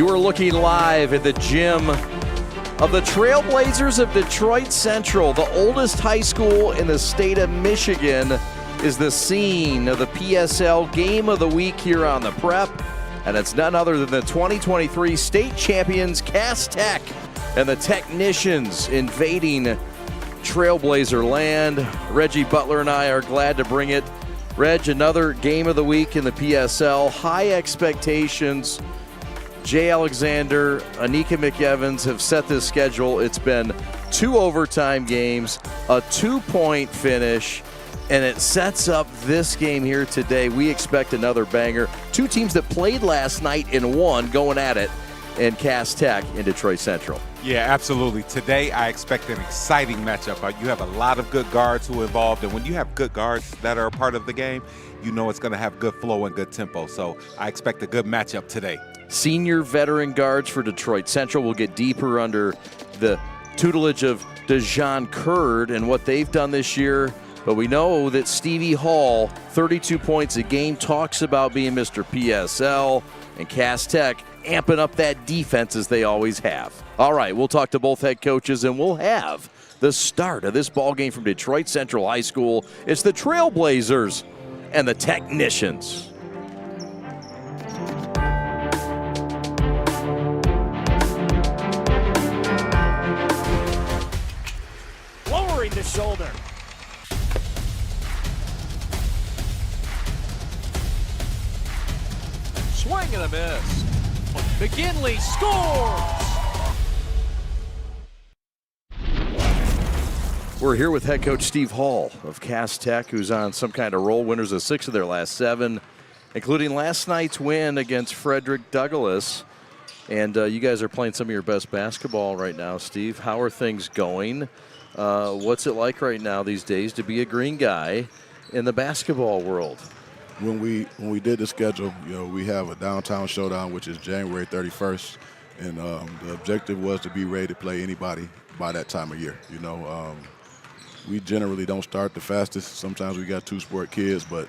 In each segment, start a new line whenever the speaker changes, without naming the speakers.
You are looking live at the gym of the Trailblazers of Detroit Central. The oldest high school in the state of Michigan is the scene of the PSL Game of the Week here on the PreP. And it's none other than the 2023 state champions, Cass Tech, and the Technicians invading Trailblazer land. Reggie Butler and I are glad to bring it. Reg, another game of the week in the PSL. High expectations. Jay Alexander, Anika McEvans have set this schedule. It's been 2 overtime games, a 2-point finish, and it sets up this game here today. We expect another banger. 2 teams that played last night and won going at it, and Cass Tech in Detroit Central.
Yeah, absolutely. Today, I expect an exciting matchup. You have a lot of good guards who are involved, and when you have good guards that are a part of the game, you know it's going to have good flow and good tempo. So I expect a good matchup today.
Senior veteran guards for Detroit Central will get deeper under the tutelage of DeJean Curd and what they've done this year. But we know that Stevie Hall, 32 points a game, talks about being Mr. PSL, and Cass Tech amping up that defense as they always have. All right, we'll talk to both head coaches, and we'll have the start of this ball game from Detroit Central High School. It's the Trailblazers and the Technicians.
Lowering the shoulder. Swing and a miss. McGinley scores!
We're here with head coach Steve Hall of Cass Tech, who's on some kind of roll, winners of 6 of their last 7, including last night's win against Frederick Douglass. And you guys are playing some of your best basketball right now, Steve. How are things going? What's it like right now these days to be a green guy in the basketball world?
When we did the schedule, we have a downtown showdown, which is January 31st, and the objective was to be ready to play anybody by that time of year. We generally don't start the fastest. Sometimes we got 2-sport kids, but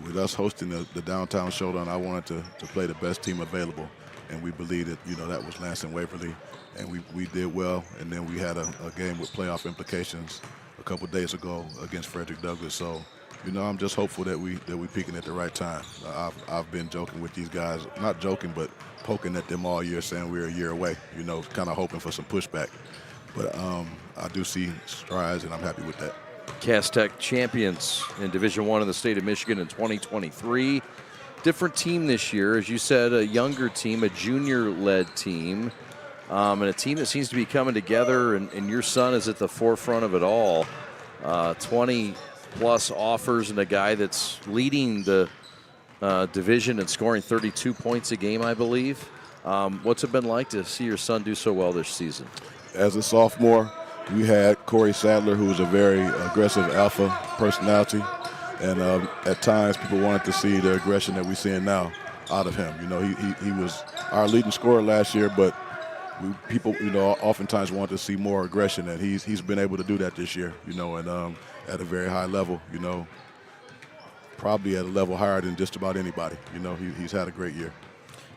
with us hosting the downtown showdown, I wanted to play the best team available, and we believe that that was Lansing Waverly, and we did well. And then we had a game with playoff implications a couple days ago against Frederick Douglass. So. I'm just hopeful that we peaking at the right time. I've been joking with these guys, not joking, but poking at them all year, saying we're a year away. Kind of hoping for some pushback. But I do see strides, and I'm happy with that.
Cass Tech champions in Division I in the state of Michigan in 2023. Different team this year, as you said, a younger team, a junior-led team, and a team that seems to be coming together. And your son is at the forefront of it all. 20-plus offers, and a guy that's leading the division and scoring 32 points a game, I believe. What's it been like to see your son do so well this season?
As a sophomore, we had Corey Sadler, who was a very aggressive alpha personality, and at times people wanted to see the aggression that we're seeing now out of him. He was our leading scorer last year, but people oftentimes want to see more aggression, and he's been able to do that this year. And at a very high level, probably at a level higher than just about anybody. He's had a great year.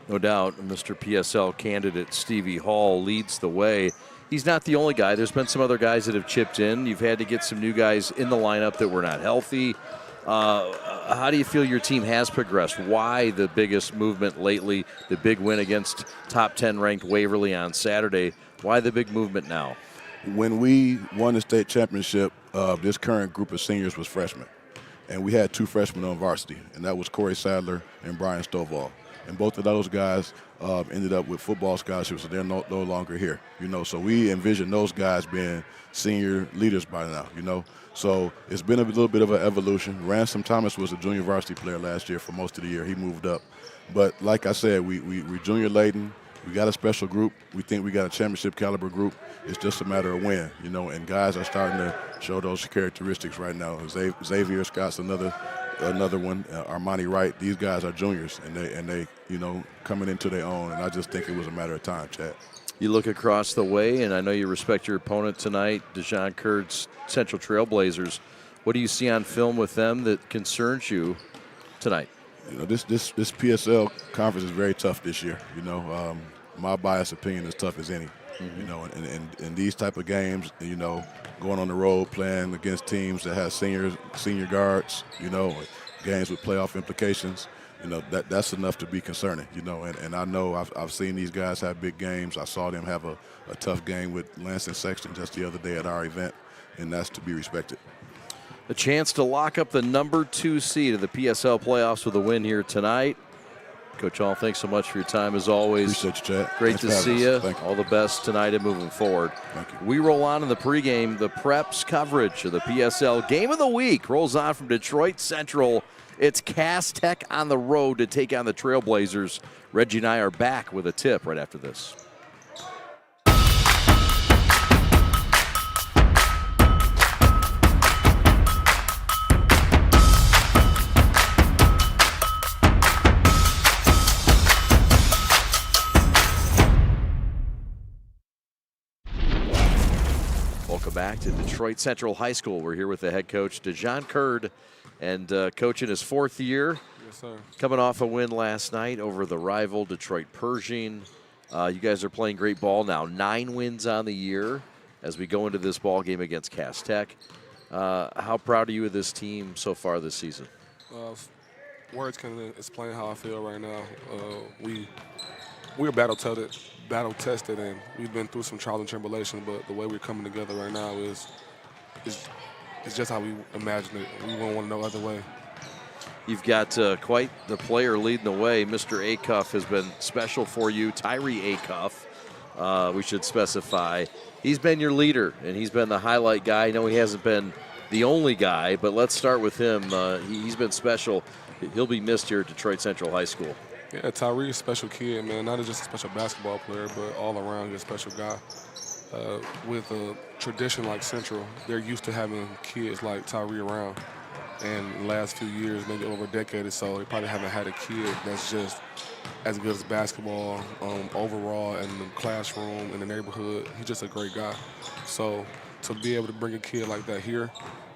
No doubt, Mr. PSL candidate Stevie Hall leads the way. He's not the only guy. There's been some other guys that have chipped in. You've had to get some new guys in the lineup that were not healthy. How do you feel your team has progressed? Why the biggest movement lately, the big win against top 10 ranked Waverly on Saturday? Why the big movement now?
When we won the state championship, this current group of seniors was freshmen. And we had 2 freshmen on varsity, and that was Corey Sadler and Brian Stovall. And both of those guys ended up with football scholarships, so they're no longer here. So we envision those guys being senior leaders by now, So it's been a little bit of an evolution. Ransom Thomas was a junior varsity player last year for most of the year. He moved up. But like I said, we're junior laden. We got a special group. We think we got a championship caliber group. It's just a matter of when, and guys are starting to show those characteristics right now. Xavier Scott's another one. Armani Wright. These guys are juniors, and they coming into their own. And I just think it was a matter of time, Chad.
You look across the way, and I know you respect your opponent tonight, DeJean Curd's Central Trailblazers. What do you see on film with them that concerns you tonight?
This PSL conference is very tough this year. my biased opinion, as tough as any. You know, and these type of games, you know, going on the road, playing against teams that have senior guards, you know, games with playoff implications, you know, that's enough to be concerning, you know. And I know I've seen these guys have big games. I saw them have a tough game with Lance and Sexton just the other day at our event, and that's to be respected.
A chance to lock up the number 2 seed of the PSL playoffs with a win here tonight. Coach Hall, thanks so much for your time as always.
Appreciate you, Chad.
Great to see you.
Thank you.
All the best tonight and moving forward.
Thank you.
We roll on in the pregame. The Preps coverage of the PSL Game of the Week rolls on from Detroit Central. It's Cass Tech on the road to take on the Trailblazers. Reggie and I are back with a tip right after this. Welcome back to Detroit Central High School. We're here with the head coach, DeJon Curd, and coach in his 4th year.
Yes, sir.
Coming off a win last night over the rival Detroit Pershing. You guys are playing great ball now. 9 wins on the year as we go into this ball game against Cass Tech. How proud are you of this team so far this season?
Words can explain how I feel right now. We're battle tested, and we've been through some trials and tribulations. But the way we're coming together right now is just how we imagined it. We won't want to know other way.
You've got quite the player leading the way. Mr. Acuff has been special for you. Tyree Acuff, we should specify. He's been your leader, and he's been the highlight guy. I know he hasn't been the only guy, but let's start with him. He's been special. He'll be missed here at Detroit Central High School.
Yeah, Tyree's a special kid, man. Not just a special basketball player, but all around, he's a special guy. With a tradition like Central, they're used to having kids like Tyree around. And in the last few years, maybe over a decade or so, they probably haven't had a kid that's just as good as basketball overall in the classroom, in the neighborhood. He's just a great guy. So to be able to bring a kid like that here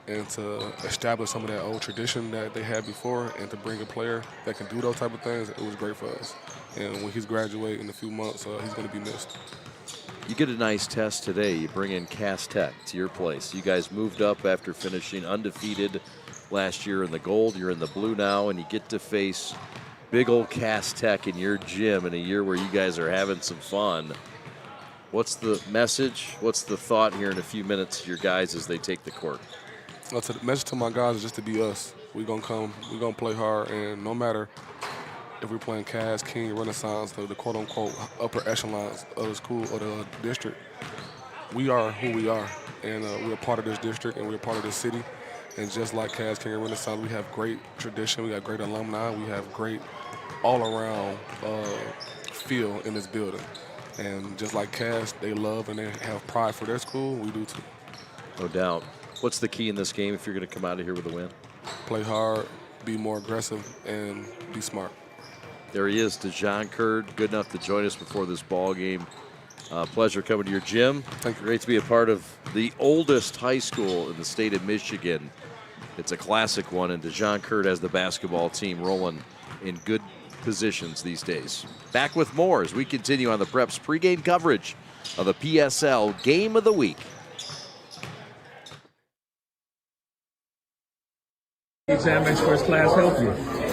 and to establish some of that old tradition that they had before and to bring a player that can do those type of things, it was great for us. And when he's graduating in a few months, he's going to be missed.
You get a nice test today. You bring in Cass Tech to your place. You guys moved up after finishing undefeated last year in the gold. You're in the blue now, and you get to face big old Cass Tech in your gym in a year where you guys are having some fun. What's the message? What's the thought here in a few minutes to your guys as they take the court?
Well, the message to my guys is just to be us. We're going to come, we're going to play hard, and no matter if we're playing Cass, King, Renaissance, the quote-unquote upper echelons of the school or the district, we are who we are, and we're part of this district, and we're part of this city. And just like Cass, King, and Renaissance, we have great tradition, we got great alumni, we have great all-around feel in this building. And just like Cass, they love and they have pride for their school, we do too.
No doubt. What's the key in this game if you're going to come out of here with a win?
Play hard, be more aggressive, and be smart.
There he is, DeJon Curd, good enough to join us before this ball game. Pleasure coming to your gym.
Thank you.
Great to be a part of the oldest high school in the state of Michigan. It's a classic one, and DeJon Curd has the basketball team rolling in good positions these days. Back with more as we continue on the Preps pregame coverage of the PSL Game of the Week.
Exam experts class help you?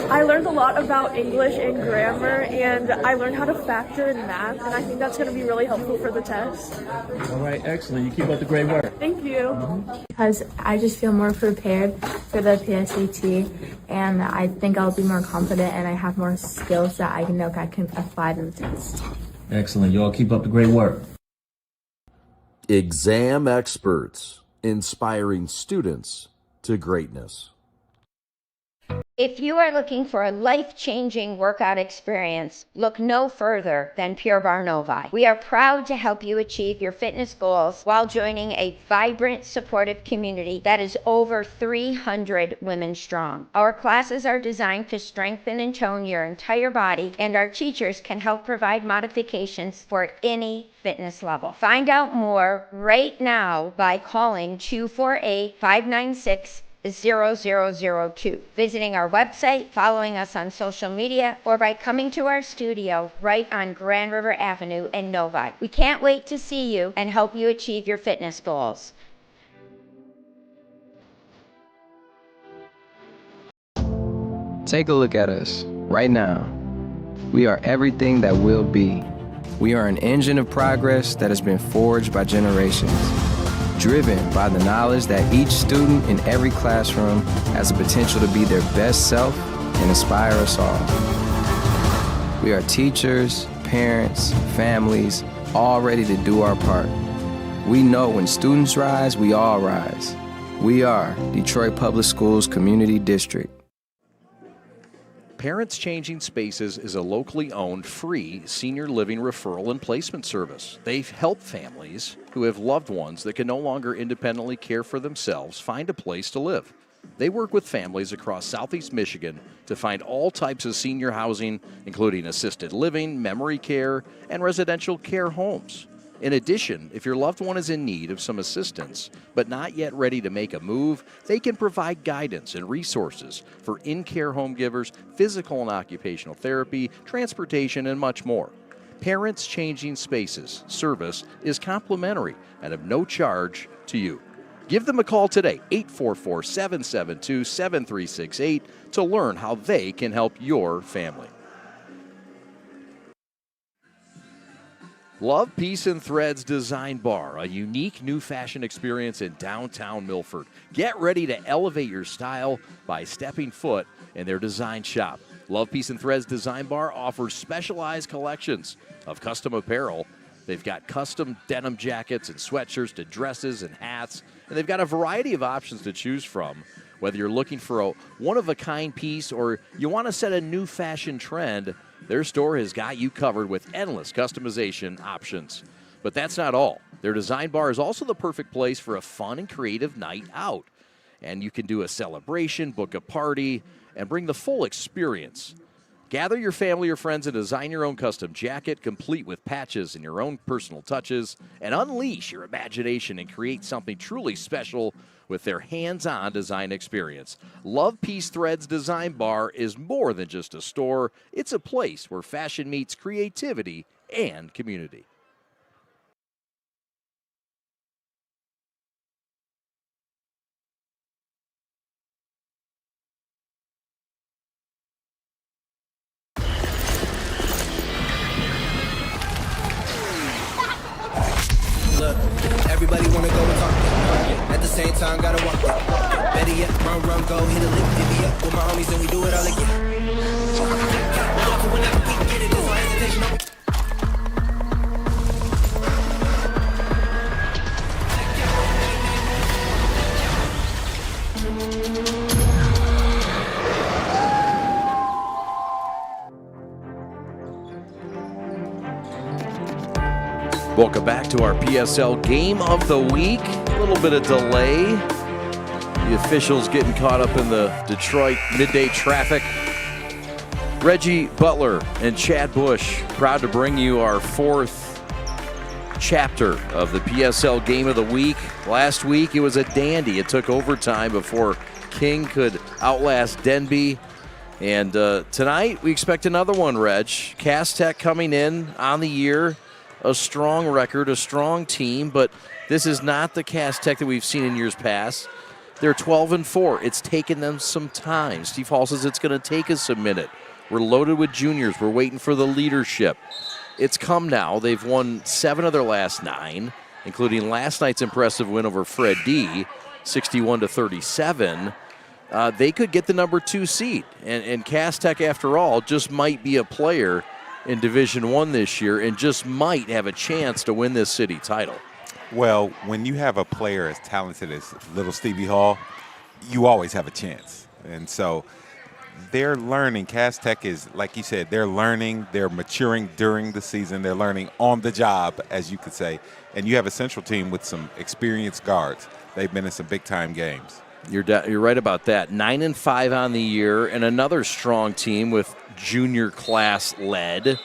I learned a lot about English and grammar, and I learned how to factor in math, and I think that's going to be really helpful for the test.
All right, excellent. You keep up the great work.
Thank you.
Because I just feel more prepared for the PSAT, and I think I'll be more confident, and I have more skills that I know I can apply to the test.
Excellent. You all keep up the great work.
Exam experts, inspiring students to greatness.
If you are looking for a life-changing workout experience, look no further than Pure Barre Novi. We are proud to help you achieve your fitness goals while joining a vibrant, supportive community that is over 300 women strong. Our classes are designed to strengthen and tone your entire body, and our teachers can help provide modifications for any fitness level. Find out more right now by calling 248-596 0002, visiting our website, following us on social media, or by coming to our studio right on Grand River Avenue in Novi. We can't wait to see you and help you achieve your fitness goals.
Take a look at us right now. We are everything that will be. We are an engine of progress that has been forged by generations, driven by the knowledge that each student in every classroom has the potential to be their best self and inspire us all. We are teachers, parents, families, all ready to do our part. We know when students rise, we all rise. We are Detroit Public Schools Community District.
Parents Changing Spaces is a locally owned, free senior living referral and placement service. They help families who have loved ones that can no longer independently care for themselves find a place to live. They work with families across Southeast Michigan to find all types of senior housing, including assisted living, memory care, and residential care homes. In addition, if your loved one is in need of some assistance but not yet ready to make a move, they can provide guidance and resources for in-care home givers, physical and occupational therapy, transportation, and much more. Parents Changing Spaces service is complimentary and of no charge to you. Give them a call today, 844-772-7368, to learn how they can help your family. Love, Peace, and Threads Design Bar, a unique new fashion experience in downtown Milford. Get ready to elevate your style by stepping foot in their design shop. Love, Peace, and Threads Design Bar offers specialized collections of custom apparel. They've got custom denim jackets and sweatshirts to dresses and hats, and they've got a variety of options to choose from. Whether you're looking for a one-of-a-kind piece or you want to set a new fashion trend, their store has got you covered with endless customization options. But that's not all. Their design bar is also the perfect place for a fun and creative night out. And you can do a celebration, book a party, and bring the full experience. Gather your family or friends and design your own custom jacket, complete with patches and your own personal touches, and unleash your imagination and create something truly special with their hands-on design experience. Love, Peace, Threads Design Bar is more than just a store. It's a place where fashion meets creativity and community.
Look, everybody wanna go and talk. At the same time, gotta walk. Better yet, run, go, hit a lick, divvy up with my homies, and we do it all again. Whenever we get it, there's no hesitation.
Welcome back to our PSL Game of the Week. A little bit of delay. The officials getting caught up in the Detroit midday traffic. Reggie Butler and Chad Bush, proud to bring you our fourth chapter of the PSL Game of the Week. Last week, it was a dandy. It took overtime before King could outlast Denby. And tonight, we expect another one, Reg. Cass Tech coming in on the year. A strong record, a strong team, but this is not the Cass Tech that we've seen in years past. They're 12-4. It's taken them some time. Steve Hall says it's going to take us a minute. We're loaded with juniors. We're waiting for the leadership. It's come now. They've won 7 of their last 9, including last night's impressive win over Fred D, 61-37. They could get the number 2 seed. And Cass Tech, after all, just might be a player in Division I this year and just might have a chance to win this city title.
Well, when you have a player as talented as little Stevie Hall, you always have a chance. And so they're learning. Cass Tech is, like you said, they're learning. They're maturing during the season. They're learning on the job, as you could say. And you have a Central team with some experienced guards. They've been in some big-time games.
You're right about that. 9-5 on the year, and another strong team with junior class led,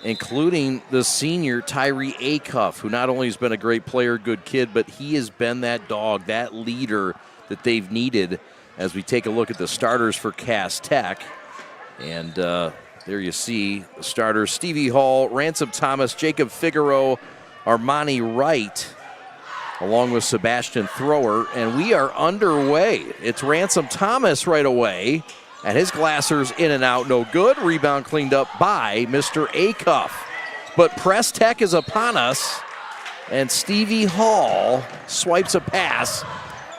including the senior Tyree Acuff, who not only has been a great player, good kid, but he has been that dog, that leader that they've needed as we take a look at the starters for Cass Tech. And there you see the starters: Stevie Hall, Ransom Thomas, Jacob Figaro, Armani Wright, along with Sebastian Thrower. And we are underway. It's Ransom Thomas right away. And his Glassers in and out, no good. Rebound cleaned up by Mr. Acuff. But Press Tech is upon us. And Stevie Hall swipes a pass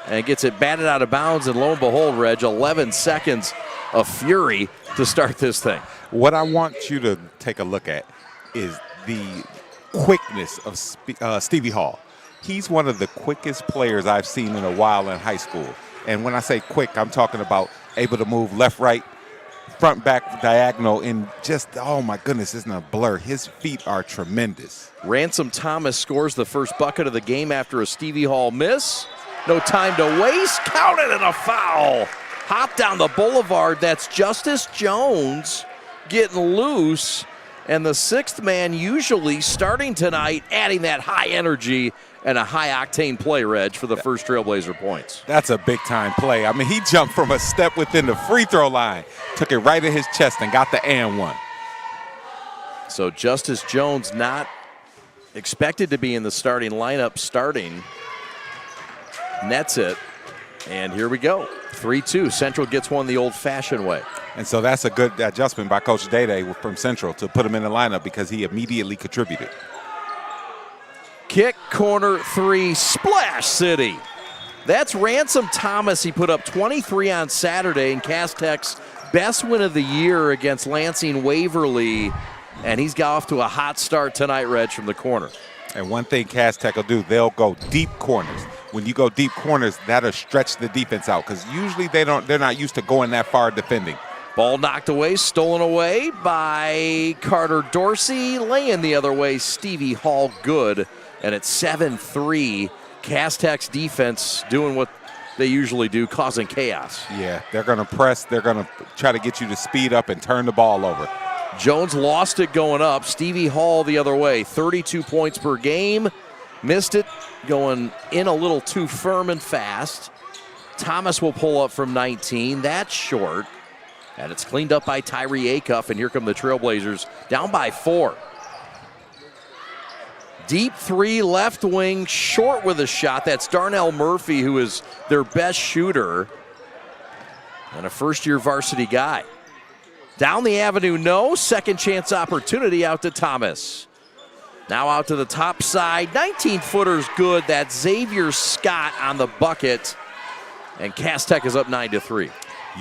and gets it batted out of bounds. And lo and behold, Reg, 11 seconds of fury to start this thing.
What I want you to take a look at is the quickness of Stevie Hall. He's one of the quickest players I've seen in a while in high school. And when I say quick, I'm talking about able to move left, right, front, back, diagonal in just, oh my goodness, isn't a blur. His feet are tremendous.
Ransom Thomas scores the first bucket of the game after a Stevie Hall miss. No time to waste. Counted and a foul. Hop down the boulevard. That's Justice Jones getting loose. And the sixth man usually starting tonight, adding that high energy and a high-octane play, Reg, for the first Trailblazer points.
That's a big-time play. I mean, he jumped from a step within the free throw line, took it right at his chest, and got the and one.
So Justice Jones not expected to be in the starting lineup starting. Nets it, and here we go. 3-2. Central gets one the old-fashioned way.
And so that's a good adjustment by Coach Dede from Central to put him in the lineup because he immediately contributed.
Kick, corner, three, Splash City. That's Ransom Thomas. He put up 23 on Saturday in Cass Tech's best win of the year against Lansing Waverly. And he's got off to a hot start tonight, Reg, from the corner.
And one thing Cass Tech will do, they'll go deep corners. When you go deep corners, that'll stretch the defense out because usually they're not used to going that far defending.
Ball knocked away, stolen away by Carter Dorsey. Laying the other way, Stevie Hall, good. And it's 7-3. Cass Tech's defense doing what they usually do, causing chaos.
Yeah, they're going to press. They're going to try to get you to speed up and turn the ball over.
Jones lost it going up. Stevie Hall the other way, 32 points per game. Missed it, going in a little too firm and fast. Thomas will pull up from 19. That's short. And it's cleaned up by Tyree Acuff. And here come the Trailblazers, down by 4. Deep three, left wing, short with a shot. That's Darnell Murphy, who is their best shooter and a first-year varsity guy. Down the avenue, no. Second chance opportunity out to Thomas. Now out to the top side. 19-footer's good. That's Xavier Scott on the bucket. And Cass Tech is up 9-3.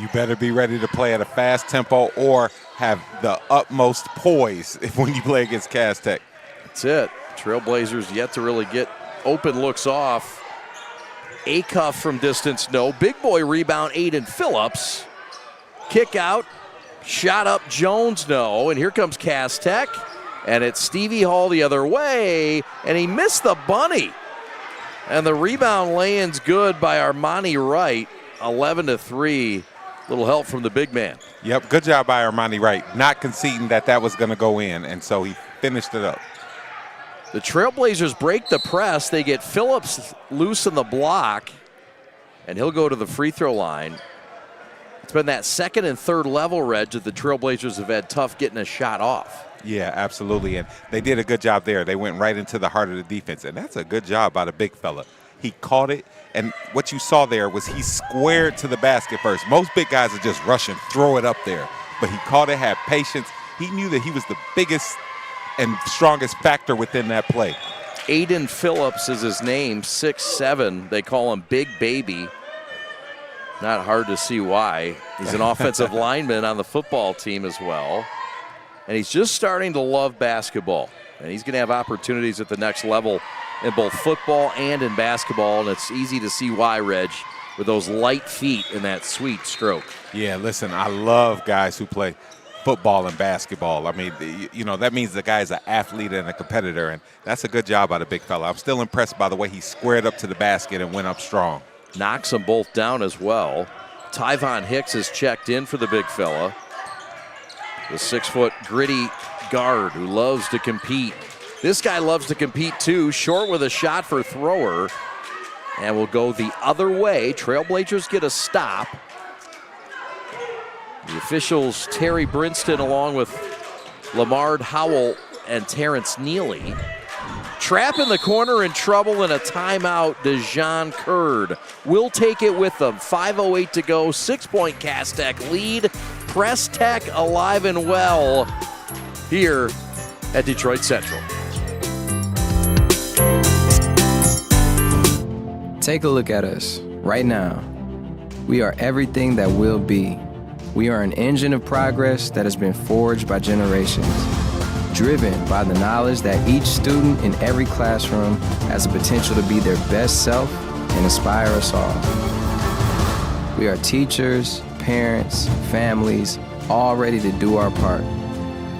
You better be ready to play at a fast tempo or have the utmost poise when you play against Cass Tech.
That's it. Trailblazers yet to really get open looks off. Acuff from distance, no. Big boy rebound, Aiden Phillips. Kick out, shot up Jones, no. And here comes Cass Tech. And it's Stevie Hall the other way. And he missed the bunny. And the rebound lay-in's good by Armani Wright. 11-3. Little help from the big man.
Yep, good job by Armani Wright. Not conceding that was going to go in. And so he finished it up.
The Trailblazers break the press. They get Phillips loose in the block, and he'll go to the free throw line. It's been that second and third level, Reg, that the Trailblazers have had tough getting a shot off.
Yeah, absolutely, and they did a good job there. They went right into the heart of the defense, and that's a good job by the big fella. He caught it, and what you saw there was he squared to the basket first. Most big guys are just rushing, throw it up there, but he caught it, had patience. He knew that he was the biggest and strongest factor within that play.
Aiden Phillips is his name, 6'7". They call him Big Baby. Not hard to see why. He's an offensive lineman on the football team as well. And he's just starting to love basketball. And he's going to have opportunities at the next level in both football and in basketball. And it's easy to see why, Reg, with those light feet and that sweet stroke.
Yeah, listen, I love guys who play football and basketball. I mean, you know, that means the guy's an athlete and a competitor, and that's a good job by the big fella. I'm still impressed by the way he squared up to the basket and went up strong.
Knocks them both down as well. Tyvon Hicks is checked in for the big fella. The 6-foot gritty guard who loves to compete. This guy loves to compete too. Short with a shot for Thrower. and will go the other way. Trailblazers get a stop. The officials, Terry Brinston, along with Lamard Howell and Terrence Neely. Trap in the corner, in trouble, and a timeout. DeJon Curd will take it with them. 5:08 to go, 6-point Cass Tech lead. Press Tech alive and well here at Detroit Central.
Take a look at us right now. We are everything that will be. We are an engine of progress that has been forged by generations, driven by the knowledge that each student in every classroom has the potential to be their best self and inspire us all. We are teachers, parents, families, all ready to do our part.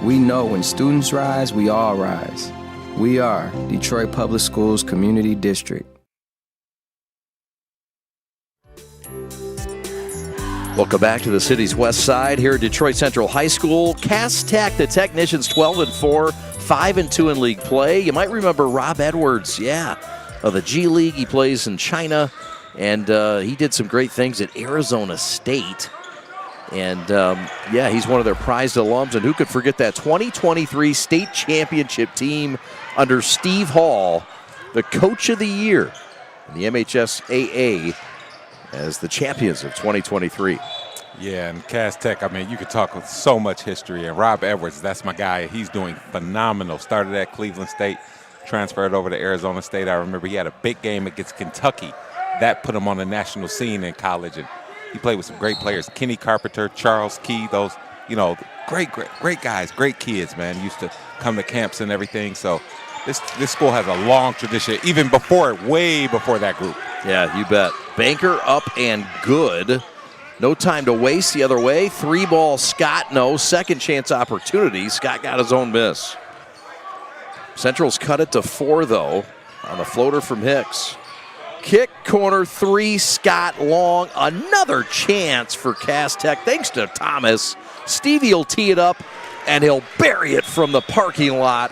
We know when students rise, we all rise. We are Detroit Public Schools Community District.
Welcome back to the city's west side here at Detroit Central High School. Cass Tech, the Technicians, 12-4, 5-2 in league play. You might remember Rob Edwards, of the G League. He plays in China, and he did some great things at Arizona State. And, he's one of their prized alums. And who could forget that 2023 state championship team under Steve Hall, the coach of the year in the MHSAA, as the champions of 2023.
Yeah, and Cass Tech, I mean, you could talk with so much history. And Rob Edwards, that's my guy. He's doing phenomenal. Started at Cleveland State, transferred over to Arizona State. I remember he had a big game against Kentucky. That put him on the national scene in college. And he played with some great players. Kenny Carpenter, Charles Key, those, great guys, great kids, man. Used to come to camps and everything. So this school has a long tradition, even way before that group.
Yeah, you bet. Banker up and good. No time to waste the other way. 3-ball Scott, no. Second chance opportunity. Scott got his own miss. Central's cut it to 4, though, on the floater from Hicks. Kick, corner, 3, Scott long. Another chance for Cass Tech, thanks to Thomas. Stevie will tee it up, and he'll bury it from the parking lot.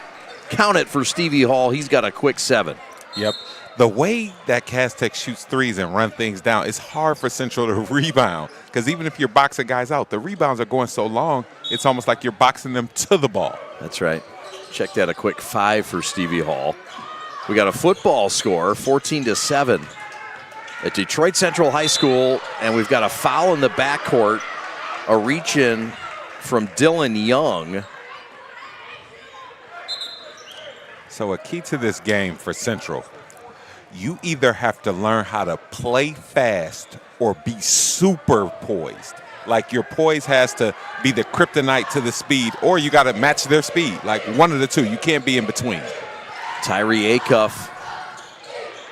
Count it for Stevie Hall. He's got a quick 7.
Yep. The way that Cass Tech shoots threes and run things down, it's hard for Central to rebound. Because even if you're boxing guys out, the rebounds are going so long, it's almost like you're boxing them to the ball.
That's right. Check that, a quick 5 for Stevie Hall. We got a football score, 14-7 at Detroit Central High School, and we've got a foul in the backcourt, a reach-in from Dylan Young.
So a key to this game for Central, you either have to learn how to play fast or be super poised. Like your poise has to be the kryptonite to the speed, or you got to match their speed. Like one of the two. You can't be in between.
Tyree Acuff.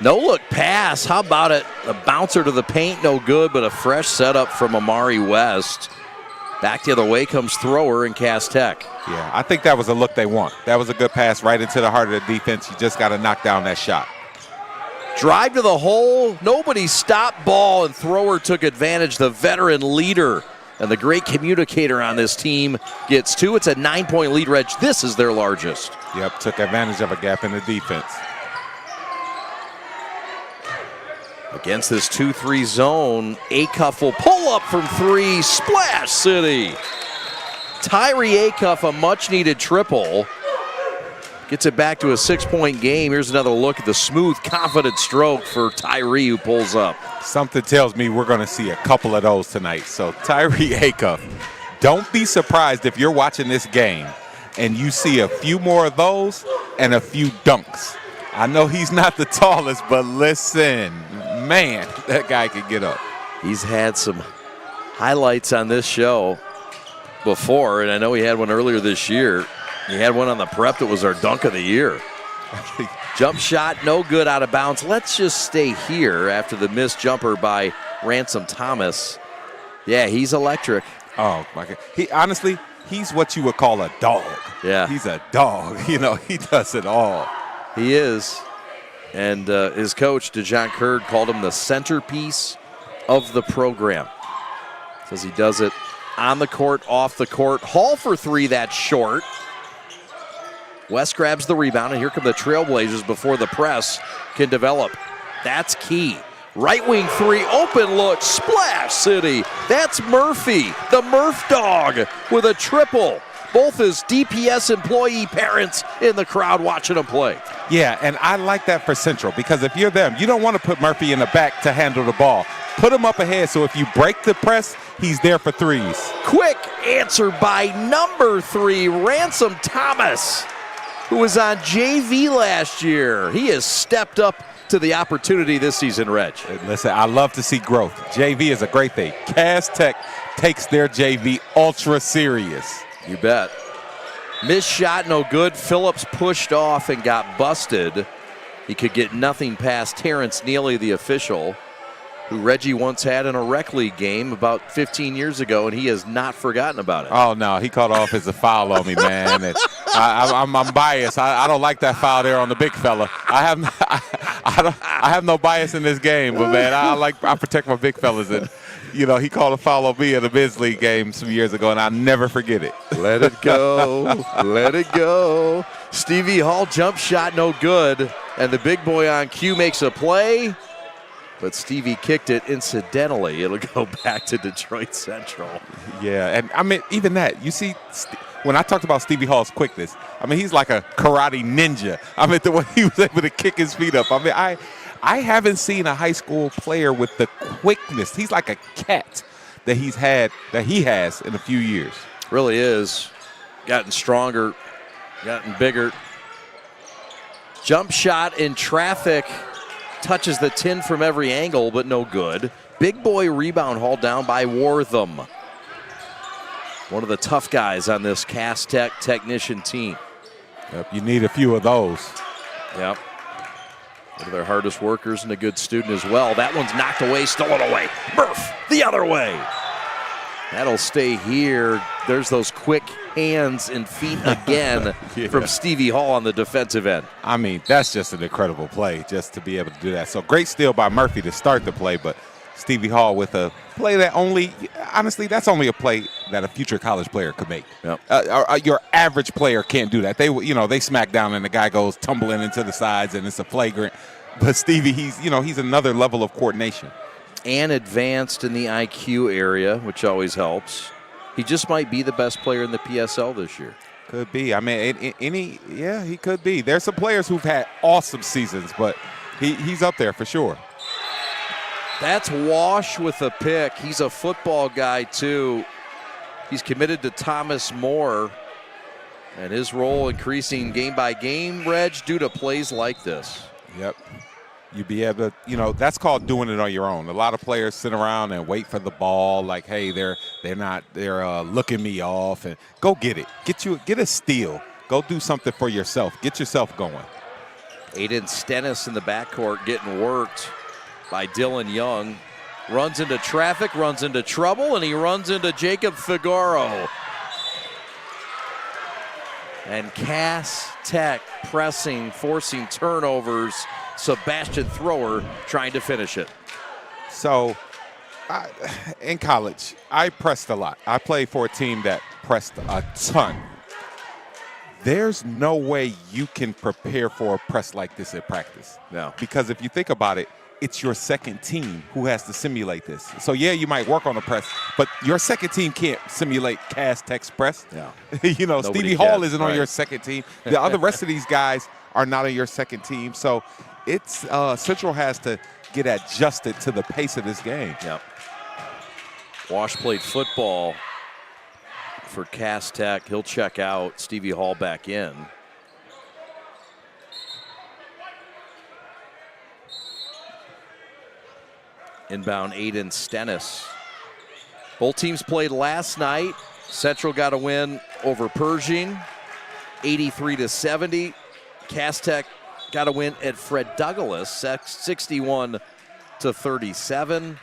No look pass. How about it? A bouncer to the paint, no good, but a fresh setup from Amari West. Back the other way comes thrower in Cass Tech.
Yeah, I think that was a look they want. That was a good pass right into the heart of the defense. You just got to knock down that shot.
Drive to the hole. Nobody stopped ball, and thrower took advantage. The veteran leader and the great communicator on this team gets 2. It's a 9-point lead, Reg. This is their largest.
Yep, took advantage of a gap in the defense.
Against this 2-3 zone, Acuff will pull up from 3. Splash City. Tyree Acuff, a much-needed triple. Gets it back to a 6-point game. Here's another look at the smooth, confident stroke for Tyree, who pulls up.
Something tells me we're going to see a couple of those tonight. So Tyree Acuff, don't be surprised if you're watching this game and you see a few more of those and a few dunks. I know he's not the tallest, but listen, man, that guy can get up.
He's had some highlights on this show before, and I know he had one earlier this year. He had one on the prep that was our dunk of the year. Jump shot, no good, out of bounds. Let's just stay here after the missed jumper by Ransom Thomas. Yeah, he's electric.
Oh, my God. Honestly, he's what you would call a dog.
Yeah.
He's a dog. He does it all.
He is. And his coach, DeJon Curd, called him the centerpiece of the program. Says he does it on the court, off the court. Hall for 3, that's short. West grabs the rebound, and here come the Trailblazers before the press can develop. That's key. Right wing three, open look, Splash City. That's Murphy, the Murph dog, with a triple. Both his DPS employee parents in the crowd watching him play.
Yeah, and I like that for Central because if you're them, you don't want to put Murphy in the back to handle the ball. Put him up ahead so if you break the press, he's there for threes.
Quick answer by number 3, Ransom Thomas, who was on JV last year. He has stepped up to the opportunity this season, Reg.
Listen, I love to see growth. JV is a great thing. Cass Tech takes their JV ultra serious.
You bet. Missed shot, no good. Phillips pushed off and got busted. He could get nothing past Terrence Neely, the official, who Reggie once had in a rec league game about 15 years ago, and he has not forgotten about it.
Oh, no, he caught off as a foul on me, man. And I'm biased. I don't like that foul there on the big fella. I have no bias in this game, but, man, I protect my big fellas. And, you know, he called a foul on me in a Biz League game some years ago, and I'll never forget it.
Let it go. Let it go. Stevie Hall jump shot, no good. And the big boy on cue makes a play. But Stevie kicked it incidentally. It'll go back to Detroit Central.
Yeah, and I mean, even that, you see, when I talked about Stevie Hall's quickness, I mean, he's like a karate ninja. I mean, the way he was able to kick his feet up. I mean, I haven't seen a high school player with the quickness. He's like a cat that he has in a few years.
Really is. Gotten stronger, gotten bigger. Jump shot in traffic. Touches the tin from every angle, but no good. Big boy rebound hauled down by Wortham. One of the tough guys on this Cass Tech technician team.
Yep, you need a few of those.
Yep. One of their hardest workers and a good student as well. That one's knocked away, stolen away. Murph, the other way. That'll stay here. There's those quick hands and feet again
yeah.
from Stevie Hall on the defensive end.
I mean, that's just an incredible play just to be able to do that. So great steal by Murphy to start the play, but Stevie Hall with a play that honestly, that's only a play that a future college player could make.
Yep.
Your average player can't do that. They smack down and the guy goes tumbling into the sides and it's a flagrant. But Stevie, he's another level of coordination.
And advanced in the IQ area, which always helps. He just might be the best player in the PSL this year.
Could be. I mean, he could be. There's some players who've had awesome seasons, but he's up there for sure.
That's Wash with a pick. He's a football guy, too. He's committed to Thomas More, and his role increasing game by game, Reg, due to plays like this.
Yep. You'd be able to, that's called doing it on your own. A lot of players sit around and wait for the ball, like, hey, they're looking me off, and go get it. Get a steal. Go do something for yourself. Get yourself going.
Aiden Stennis in the backcourt getting worked by Dylan Young. Runs into traffic, runs into trouble, and he runs into Jacob Figaro. And Cass Tech pressing, forcing turnovers. Sebastian Thrower trying to finish it.
So, in college, I pressed a lot. I played for a team that pressed a ton. There's no way you can prepare for a press like this at practice.
No.
Because if you think about it, it's your second team who has to simulate this. So, yeah, you might work on a press, but your second team can't simulate Cass Tech's press.
Yeah.
Stevie Hall isn't on your second team. The rest of these guys are not on your second team. So, it's Central has to get adjusted to the pace of this game.
Yep. Wash played football for Cass Tech. He'll check out. Stevie Hall back in. Inbound Aiden Stennis. Both teams played last night. Central got a win over Pershing, 83-70. Cass Tech got a win at Fred Douglas, 61-37.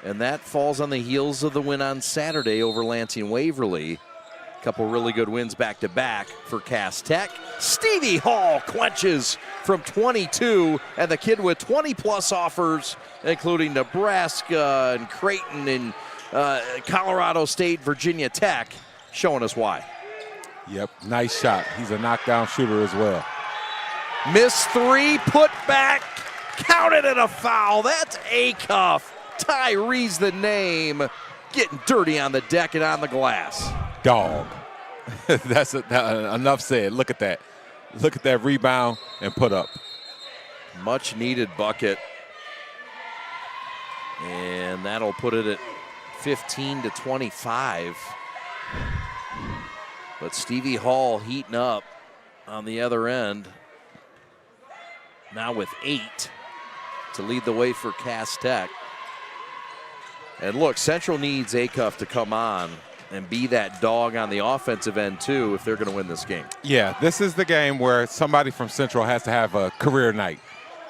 And that falls on the heels of the win on Saturday over Lansing Waverly. A couple really good wins back-to-back for Cass Tech. Stevie Hall quenches from 22, and the kid with 20-plus offers, including Nebraska and Creighton and Colorado State, Virginia Tech, showing us why.
Yep, nice shot. He's a knockdown shooter as well.
Miss three, put back Counted and a foul. That's Acuff. Tyree's the name. Getting dirty on the deck and on the glass.
Dog. That's enough said. Look at that. Look at that rebound and put up.
Much needed bucket. And that'll put it at 15-25. But Stevie Hall heating up on the other end. Now with 8 to lead the way for Cass Tech. And look, Central needs Acuff to come on and be that dog on the offensive end too if they're going to win this game.
Yeah, this is the game where somebody from Central has to have a career night.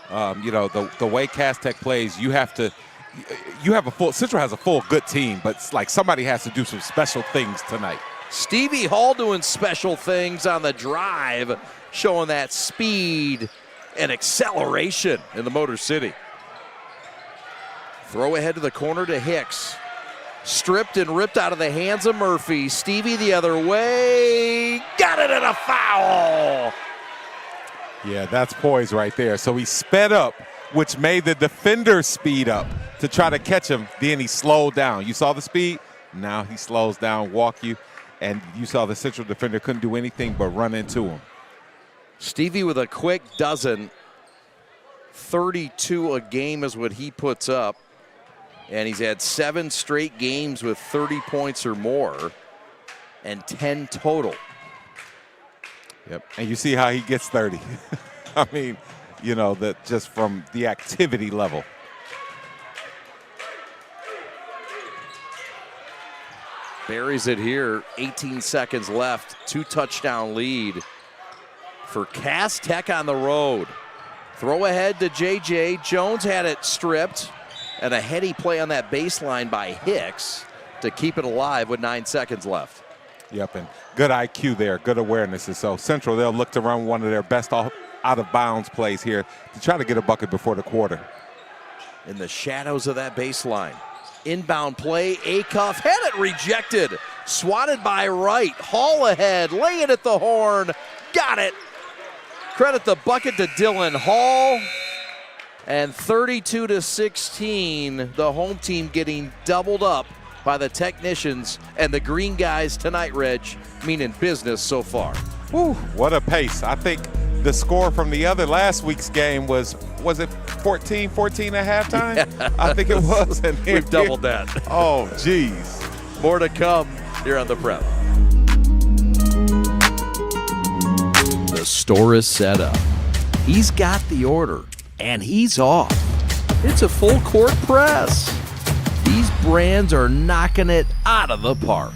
You know, the way Cass Tech plays, you have a full, Central has a full good team, but it's like somebody has to do some special things tonight.
Stevie Hall doing special things on the drive, showing that speed and acceleration in the Motor City. Throw ahead to the corner to Hicks. Stripped and ripped out of the hands of Murphy. Stevie the other way. Got it and a foul.
Yeah, that's poise right there. So he sped up, which made the defender speed up to try to catch him. Then he slowed down. You saw the speed? Now he slows down, walk you. And you saw the Central defender couldn't do anything but run into him.
Stevie with a quick dozen. 32 a game is what he puts up. And he's had 7 straight games with 30 points or more and 10 total.
Yep, and you see how he gets 30. I mean, you know, that just from the activity level.
Buries it here, 18 seconds left, 2-touchdown lead for Cass Tech on the road. Throw ahead to JJ. Jones had it stripped, and a heady play on that baseline by Hicks to keep it alive with 9 seconds left.
Yep, and good IQ there, good awareness. And so Central, they'll look to run one of their best out-of-bounds plays here to try to get a bucket before the quarter.
In the shadows of that baseline. Inbound play, Acuff had it rejected. Swatted by Wright. Hall ahead, laying at the horn. Got it. Credit the bucket to Dylan Hall. And 32-16, the home team getting doubled up by the technicians and the green guys tonight, Reg, meaning business so far.
Whew, what a pace. I think the score from the other last week's game was it 14 at halftime? Yeah. I think it was. And
we've doubled that.
Oh, geez.
More to come here on the Prep. The store is set up. He's got the order, and he's off. It's a full court press. These brands are knocking it out of the park.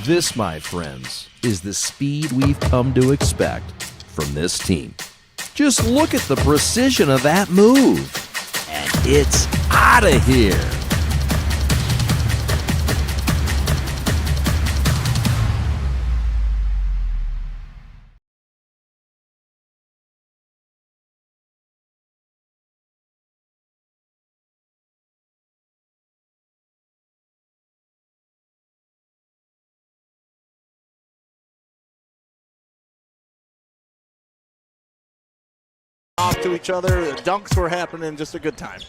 This, my friends, is the speed we've come to expect from this team. Just look at the precision of that move. And it's out of here.
Off to each other, the dunks were happening, just a good time.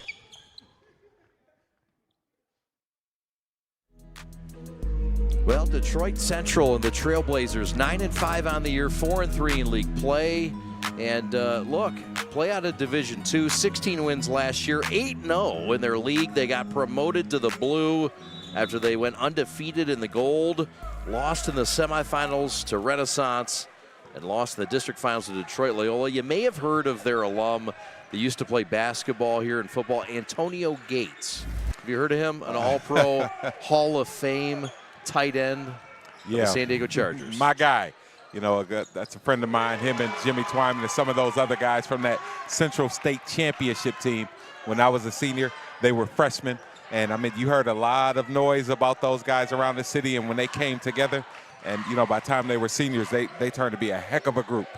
Well, Detroit Central and the Trailblazers 9-5 on the year, 4-3 in league play. And look, play out of Division II, 16 wins last year, 8-0 in their league. They got promoted to the blue after they went undefeated in the gold, lost in the semifinals to Renaissance, and lost in the district finals to Detroit Loyola. You may have heard of their alum that used to play basketball here and football, Antonio Gates. Have you heard of him? An All-Pro, Hall of Fame tight end of the San Diego Chargers.
My guy. You know, that's a friend of mine, him and Jimmy Twyman and some of those other guys from that Central State Championship team. When I was a senior, they were freshmen. And, I mean, you heard a lot of noise about those guys around the city. And when they came together, and, you know, by the time they were seniors, they turned to be a heck of a group.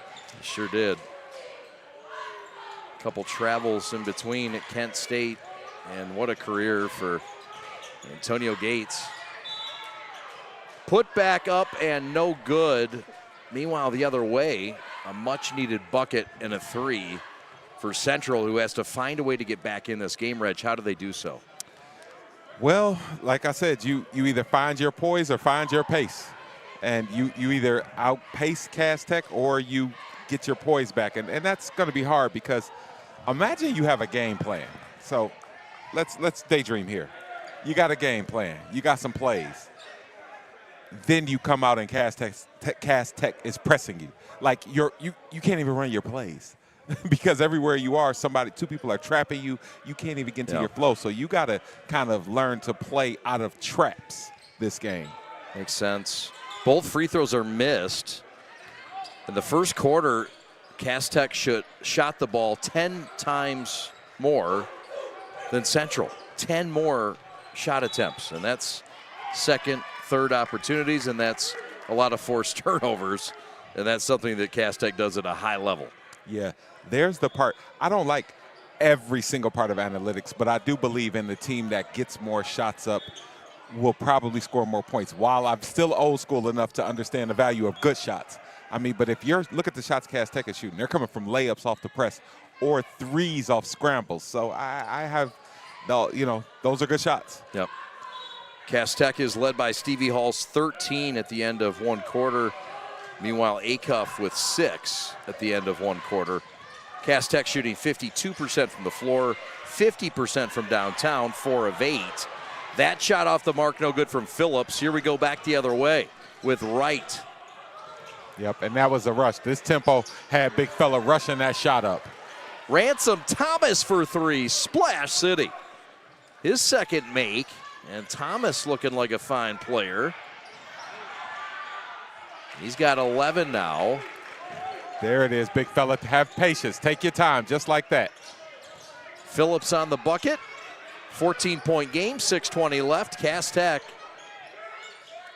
Sure did. A couple travels in between at Kent State, and what a career for Antonio Gates. Put back up and no good. Meanwhile, the other way, a much-needed bucket and a three for Central, who has to find a way to get back in this game. Reg, how do they do so?
Well, like I said, you either find your poise or find your pace. And you either outpace Cass Tech or you get your poise back. And that's going to be hard because imagine you have a game plan. So let's daydream here. You got a game plan. You got some plays. Then you come out and Cass Tech is pressing you. Like you can't even run your plays. Because everywhere you are, two people are trapping you. You can't even get into your flow. So you got to kind of learn to play out of traps this game.
Makes sense. Both free throws are missed. In the first quarter, Cass Tech shot the ball 10 times more than Central. 10 more shot attempts. And that's second, third opportunities, and that's a lot of forced turnovers. And that's something that Cass Tech does at a high level.
Yeah, there's the part. I don't like every single part of analytics, but I do believe in the team that gets more shots up will probably score more points. While I'm still old school enough to understand the value of good shots. I mean, but if look at the shots Cass Tech is shooting, they're coming from layups off the press or threes off scrambles. So I have, those are good shots.
Yep. Cass Tech is led by Stevie Hall's 13 at the end of one quarter. Meanwhile, Acuff with 6 at the end of one quarter. Cass Tech shooting 52% from the floor, 50% from downtown, 4 of 8. That shot off the mark, no good from Phillips. Here we go back the other way with Wright.
Yep, and that was a rush. This tempo had big fella rushing that shot up.
Ransom Thomas for 3, Splash City. His second make, and Thomas looking like a fine player. He's got 11 now.
There it is, big fella. Have patience. Take your time, just like that.
Phillips on the bucket. 14-point game, 6:20 left. Cass Tech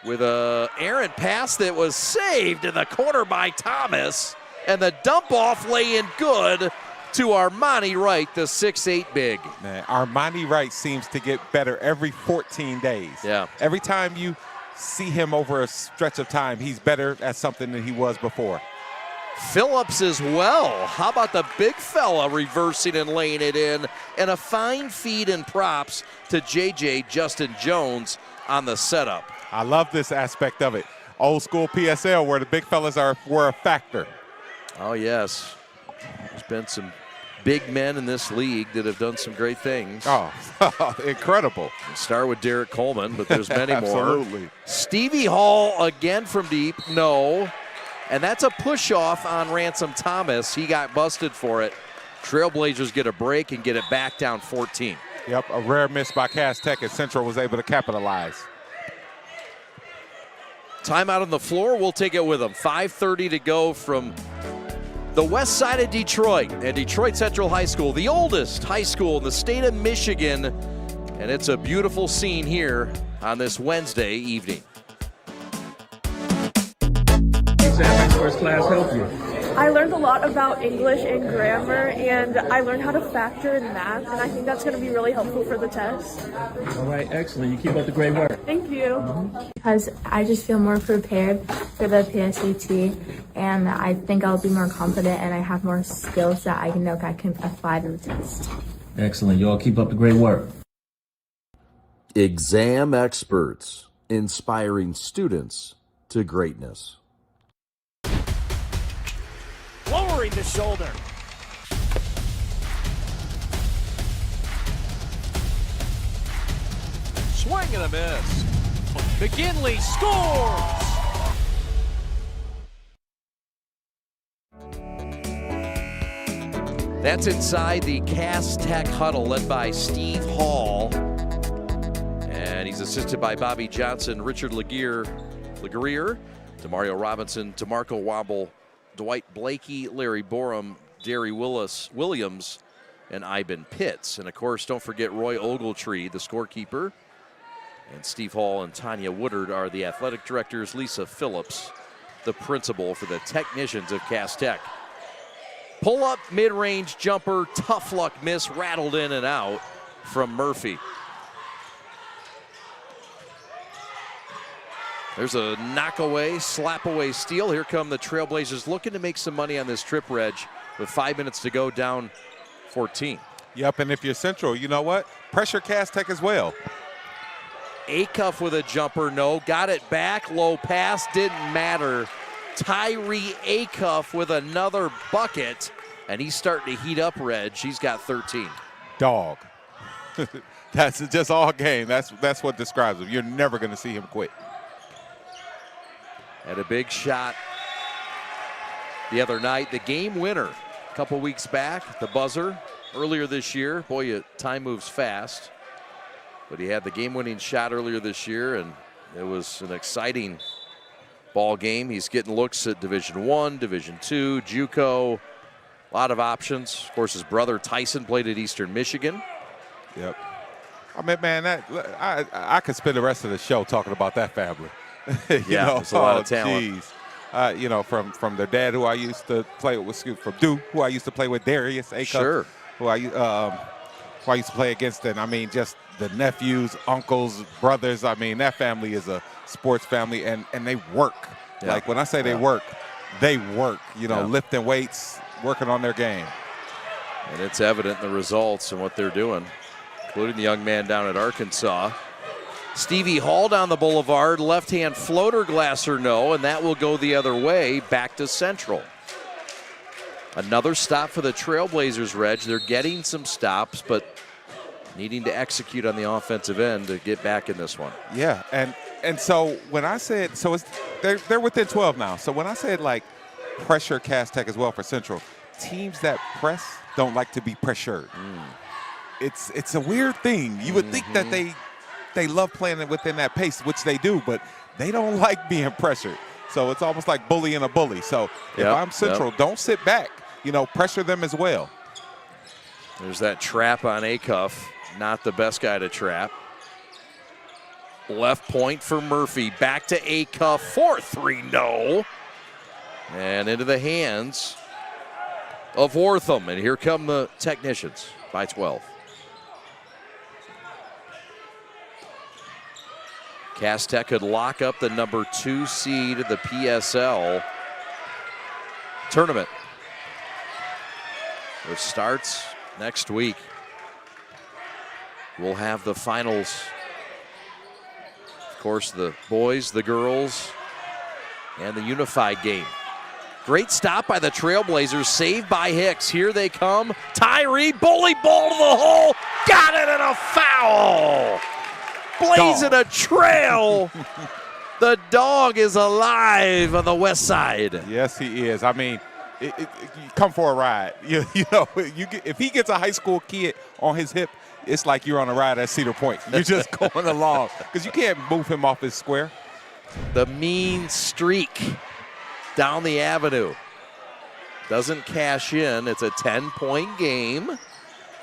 with a errant pass that was saved in the corner by Thomas. And the dump off lay in good to Armani Wright, the 6'8 big.
Man, Armani Wright seems to get better every 14 days.
Yeah.
Every time you see him over a stretch of time, he's better at something than he was before.
Phillips as well. How about the big fella reversing and laying it in? And a fine feed and props to JJ Justin Jones on the setup.
I love this aspect of it. Old school PSL where the big fellas were a factor.
Oh, yes. There's been some big men in this league that have done some great things.
Oh, incredible.
Start with Derek Coleman, but there's many more.
Absolutely.
Stevie Hall again from deep. No. And that's a push-off on Ransom Thomas. He got busted for it. Trailblazers get a break and get it back down 14.
Yep, a rare miss by Cass Tech, and Central was able to capitalize.
Timeout on the floor. We'll take it with them. 5:30 to go from the west side of Detroit and Detroit Central High School, the oldest high school in the state of Michigan. And it's a beautiful scene here on this Wednesday evening.
Exam first class help you.
I learned a lot about English and grammar, and I learned how to factor in math, and I think that's going to be really helpful for the test.
All right, excellent. You keep up the great work.
Thank you.
Because I just feel more prepared for the PSAT, and I think I'll be more confident and I have more skills that I can apply to the test.
Excellent. You all keep up the great work.
Exam experts, inspiring students to greatness.
Lowering the shoulder. Swing and a miss. McGinley scores!
That's inside the Cass Tech huddle led by Steve Hall. And he's assisted by Bobby Johnson, Richard Laguerre, Demario Robinson, DeMarco Wobble, Dwight Blakey, Larry Borum, Derry Williams, and Ivan Pitts. And, of course, don't forget Roy Ogletree, the scorekeeper. And Steve Hall and Tanya Woodard are the athletic directors. Lisa Phillips, the principal for the technicians of Cass Tech. Pull-up, mid-range jumper, tough luck miss, rattled in and out from Murphy. There's a knock-away, slap-away steal. Here come the Trailblazers looking to make some money on this trip, Reg, with 5 minutes to go, down 14.
Yep, and if you're Central, you know what? Pressure Cass Tech as well.
Acuff with a jumper, no. Got it back, low pass, didn't matter. Tyree Acuff with another bucket, and he's starting to heat up, Reg. He's got 13.
Dog. That's just all game. That's what describes him. You're never going to see him quit.
Had a big shot the other night. The game winner a couple weeks back, the buzzer earlier this year. Boy, time moves fast. But he had the game-winning shot earlier this year, and it was an exciting ball game. He's getting looks at Division I, Division II, JUCO. A lot of options. Of course, his brother Tyson played at Eastern Michigan.
Yep. I mean, man, I could spend the rest of the show talking about that family.
Yeah, there's a lot of talent.
Geez. You know, from their dad, who I used to play with, from Duke, who I used to play with, Darius Acuff,
sure,
who I used to play against, and I mean, just the nephews, uncles, brothers. I mean, that family is a sports family, and they work. Yeah. Like when I say they work, you know, lifting weights, working on their game.
And it's evident in the results and what they're doing, including the young man down at Arkansas. Stevie Hall down the boulevard, left-hand floater, Glasser no, and that will go the other way, back to Central. Another stop for the Trailblazers, Reg. They're getting some stops, but needing to execute on the offensive end to get back in this one.
Yeah, and so when I said, so it's, they're within 12 now. So when I said like pressure Cass Tech as well for Central, teams that press don't like to be pressured. It's a weird thing. You would think that they love playing it within that pace, which they do, but they don't like being pressured. So it's almost like bullying a bully. So if I'm Central, don't sit back. You know, pressure them as well.
There's that trap on Acuff. Not the best guy to trap. Left point for Murphy. Back to Acuff. 4-3, no. And into the hands of Wortham. And here come the technicians by 12. Cass Tech could lock up the number 2 seed of the PSL tournament, which starts next week. We'll have the finals. Of course, the boys, the girls, and the unified game. Great stop by the Trailblazers, saved by Hicks. Here they come. Tyree, bully ball to the hole. Got it, and a foul. Blazing a trail. The dog is alive on the west side.
Yes, he is. I mean, you come for a ride. You know, if he gets a high school kid on his hip, it's like you're on a ride at Cedar Point. You're just going along because you can't move him off his square.
The mean streak down the avenue. Doesn't cash in. It's a 10-point game.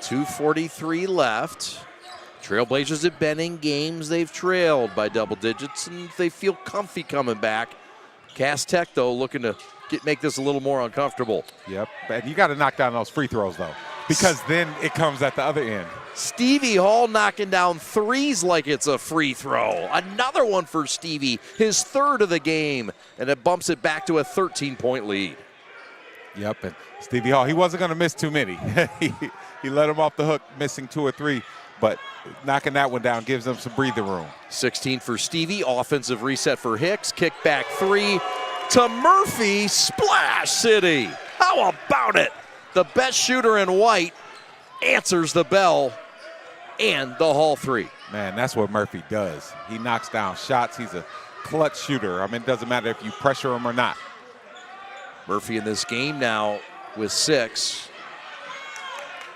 2:43 left. Trailblazers have been in games they've trailed by double digits, and they feel comfy coming back. Cass Tech, though, looking to make this a little more uncomfortable.
Yep, and you got to knock down those free throws, though, because then it comes at the other end.
Stevie Hall knocking down threes like it's a free throw. Another one for Stevie, his third of the game, and it bumps it back to a 13-point lead.
Yep, and Stevie Hall, he wasn't going to miss too many. he let him off the hook, missing 2 or 3, but knocking that one down gives them some breathing room.
16 for Stevie, offensive reset for Hicks, kick back 3 to Murphy, Splash City. How about it? The best shooter in white answers the bell and the Hall 3.
Man, that's what Murphy does. He knocks down shots. He's a clutch shooter. I mean, it doesn't matter if you pressure him or not.
Murphy in this game now with 6.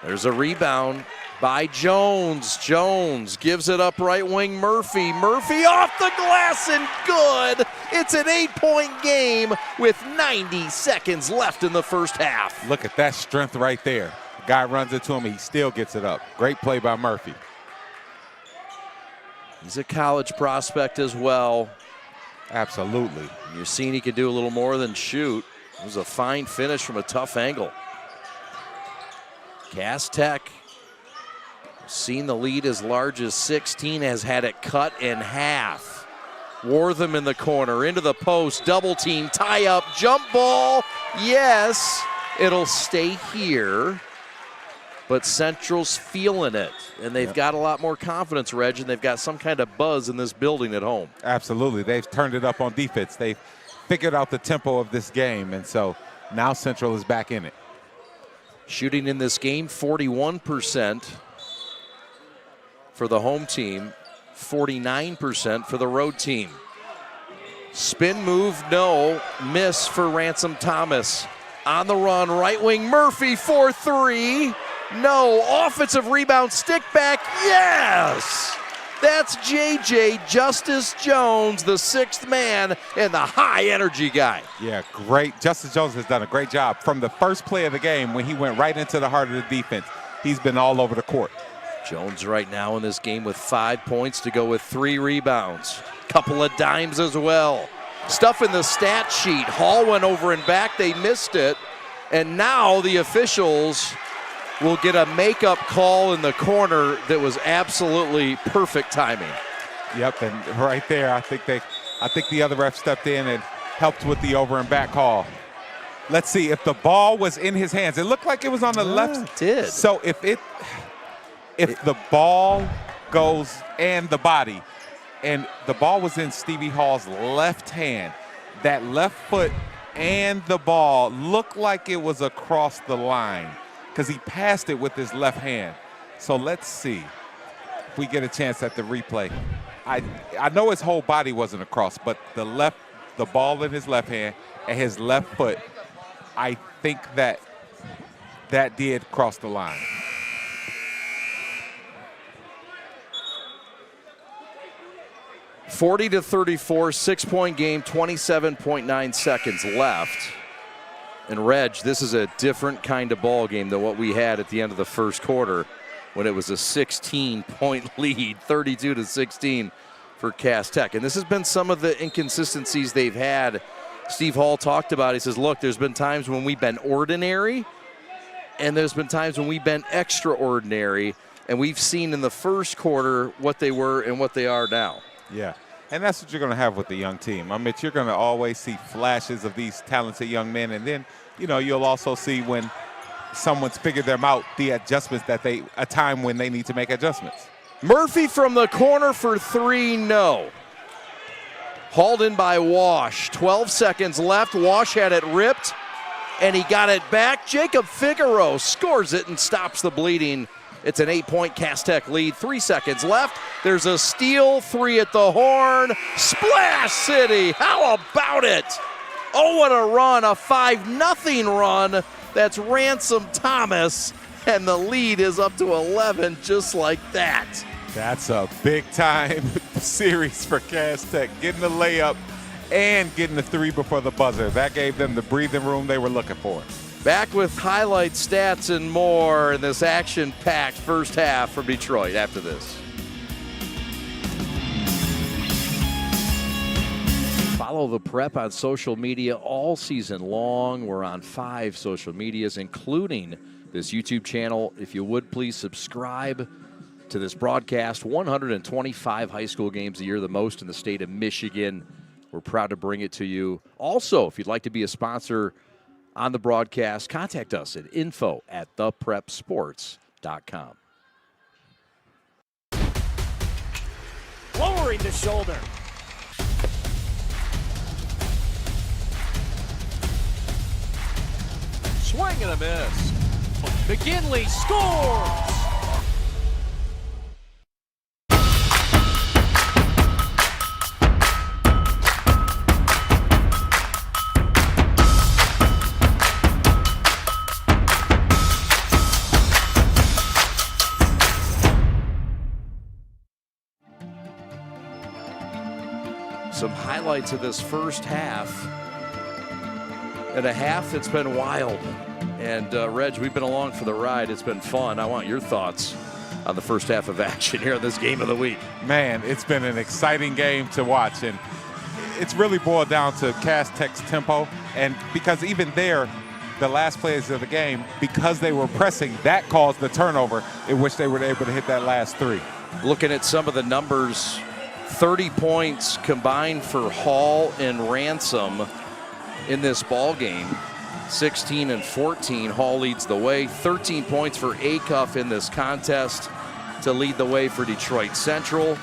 There's a rebound by Jones. Jones gives it up right wing Murphy. Murphy off the glass and good. It's an 8-point game with 90 seconds left in the first half.
Look at that strength right there. Guy runs into him, he still gets it up. Great play by Murphy.
He's a college prospect as well.
Absolutely.
You're seeing he can do a little more than shoot. It was a fine finish from a tough angle. Cass Tech, seen the lead as large as 16, has had it cut in half. Wortham in the corner, into the post, double team, tie up, jump ball. Yes, it'll stay here. but Central's feeling it, and they've got a lot more confidence, Reg, and they've got some kind of buzz in this building at home.
Absolutely. They've turned it up on defense. They've figured out the tempo of this game, and so now Central is back in it.
Shooting in this game, 41% for the home team, 49% for the road team. Spin move, no. Miss for Ransom Thomas. On the run, right wing, Murphy for three. No. Offensive rebound, stick back, yes! That's JJ Justice Jones, the sixth man and the high energy guy.
Yeah, great. Justice Jones has done a great job. From the first play of the game, when he went right into the heart of the defense, he's been all over the court.
Jones right now in this game with 5 points to go with 3 rebounds. Couple of dimes as well. Stuff in the stat sheet. Hall went over and back. They missed it. And now the officials will get a makeup call in the corner that was absolutely perfect timing.
Yep, and right there, I think the other ref stepped in and helped with the over and back call. Let's see if the ball was in his hands. It looked like it was on the left.
It did.
So if the ball goes and the body, and the ball was in Stevie Hall's left hand, that left foot and the ball looked like it was across the line because he passed it with his left hand. So let's see if we get a chance at the replay. I know his whole body wasn't across, but the ball in his left hand and his left foot, I think that did cross the line.
$40-34, 6-point game, 27.9 seconds left. And Reg, this is a different kind of ball game than what we had at the end of the first quarter when it was a 16-point lead, 32-16 for Cass Tech. And this has been some of the inconsistencies they've had. Steve Hall talked about, he says, look, there's been times when we've been ordinary, and there's been times when we've been extraordinary, and we've seen in the first quarter what they were and what they are now.
Yeah, and that's what you're going to have with the young team. I mean, you're going to always see flashes of these talented young men, and then, you'll also see when someone's figured them out, the adjustments a time when they need to make adjustments.
Murphy from the corner for three, no. Hauled in by Wash. 12 seconds left. Wash had it ripped, and he got it back. Jacob Figueroa scores it and stops the bleeding. It's an 8-point Cass Tech lead. 3 seconds left. There's a steal, 3 at the horn. Splash City, how about it? Oh, what a run, a 5-0 run. That's Ransom Thomas, and the lead is up to 11 just like that.
That's a big-time series for Cass Tech, getting the layup and getting the 3 before the buzzer. That gave them the breathing room they were looking for.
Back with highlight stats and more in this action-packed first half from Detroit after this. Follow the Prep on social media all season long. We're on 5 social medias, including this YouTube channel. If you would, please subscribe to this broadcast. 125 high school games a year, the most in the state of Michigan. We're proud to bring it to you. Also, if you'd like to be a sponsor on the broadcast, contact us at info@theprepsports.com.
Lowering the shoulder. Swing and a miss. McGinley scores!
Some highlights of this first half. And a half that's been wild. And Reg, we've been along for the ride. It's been fun. I want your thoughts on the first half of action here in this game of the week.
Man, it's been an exciting game to watch. And it's really boiled down to Cass Tech's tempo. And because even there, the last plays of the game, because they were pressing, that caused the turnover in which they were able to hit that last 3.
Looking at some of the numbers, 30 points combined for Hall and Ransom in this ball game. 16 and 14. Hall leads the way. 13 points for Acuff in this contest to lead the way for Detroit Central,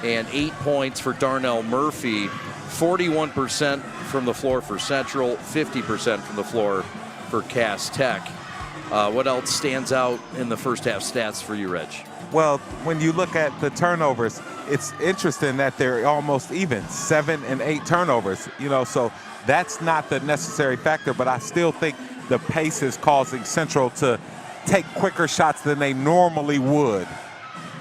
and 8 points for Darnell Murphy. 41% from the floor for Central, 50% from the floor for Cass Tech. What else stands out in the first half stats for you, Reg?
Well, when you look at the turnovers, it's interesting that they're almost even, 7 and 8 turnovers. So that's not the necessary factor, but I still think the pace is causing Central to take quicker shots than they normally would.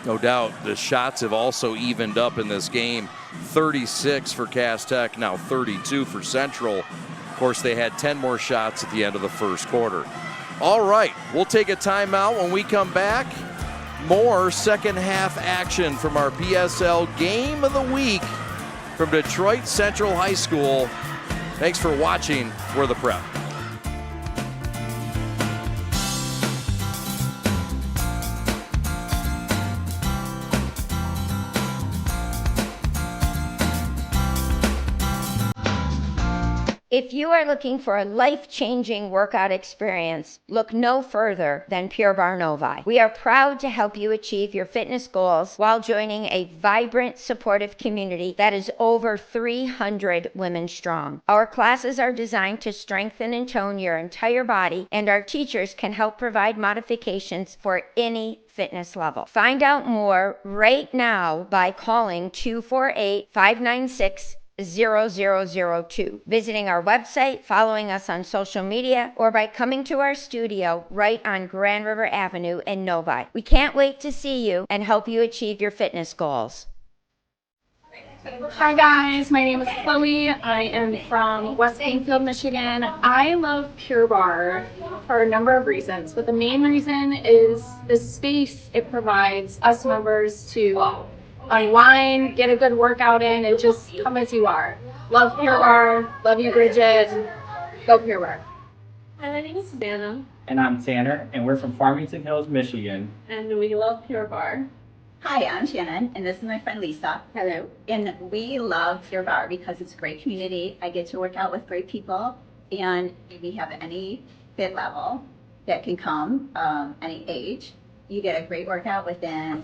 No doubt. The shots have also evened up in this game. 36 for Cass Tech, now 32 for Central. Of course, they had 10 more shots at the end of the first quarter. All right, we'll take a timeout. When we come back, more second half action from our PSL Game of the Week from Detroit Central High School. Thanks for watching. We're the Prep.
If you are looking for a life-changing workout experience, look no further than Pure Barre Novi. We are proud to help you achieve your fitness goals while joining a vibrant, supportive community that is over 300 women strong. Our classes are designed to strengthen and tone your entire body, and our teachers can help provide modifications for any fitness level. Find out more right now by calling 248-596 0002, visiting our website, following us on social media, or by coming to our studio right on Grand River Avenue in Novi. We can't wait to see you and help you achieve your fitness goals.
Hi guys, my name is Chloe. I am from West Plainfield, Michigan. I love Pure Barre for a number of reasons, but the main reason is the space it provides us members to unwind, get a good workout in, and just come as you are. Love Pure Barre. Love you, Bridget. Go Pure Barre.
Hi, my name is Savannah.
And I'm Tanner, and we're from Farmington Hills, Michigan.
And we love Pure Barre.
Hi, I'm Shannon, and this is my friend Lisa.
Hello.
And we love Pure Barre because it's a great community. I get to work out with great people, and we have any fit level that can come, any age. You get a great workout within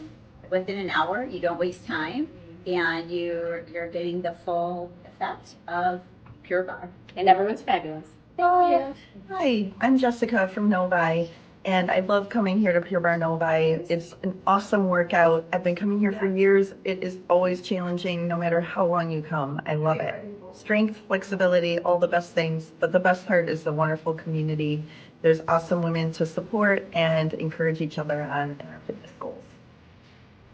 an hour. You don't waste time, and you're getting the full effect of Pure Barre.
And everyone's fabulous.
Thank you.
Hi, I'm Jessica from Novi, and I love coming here to Pure Barre Novi. It's an awesome workout. I've been coming here for years. It is always challenging no matter how long you come. I love it. Strength, flexibility, all the best things, but the best part is the wonderful community. There's awesome women to support and encourage each other on our fitness goals.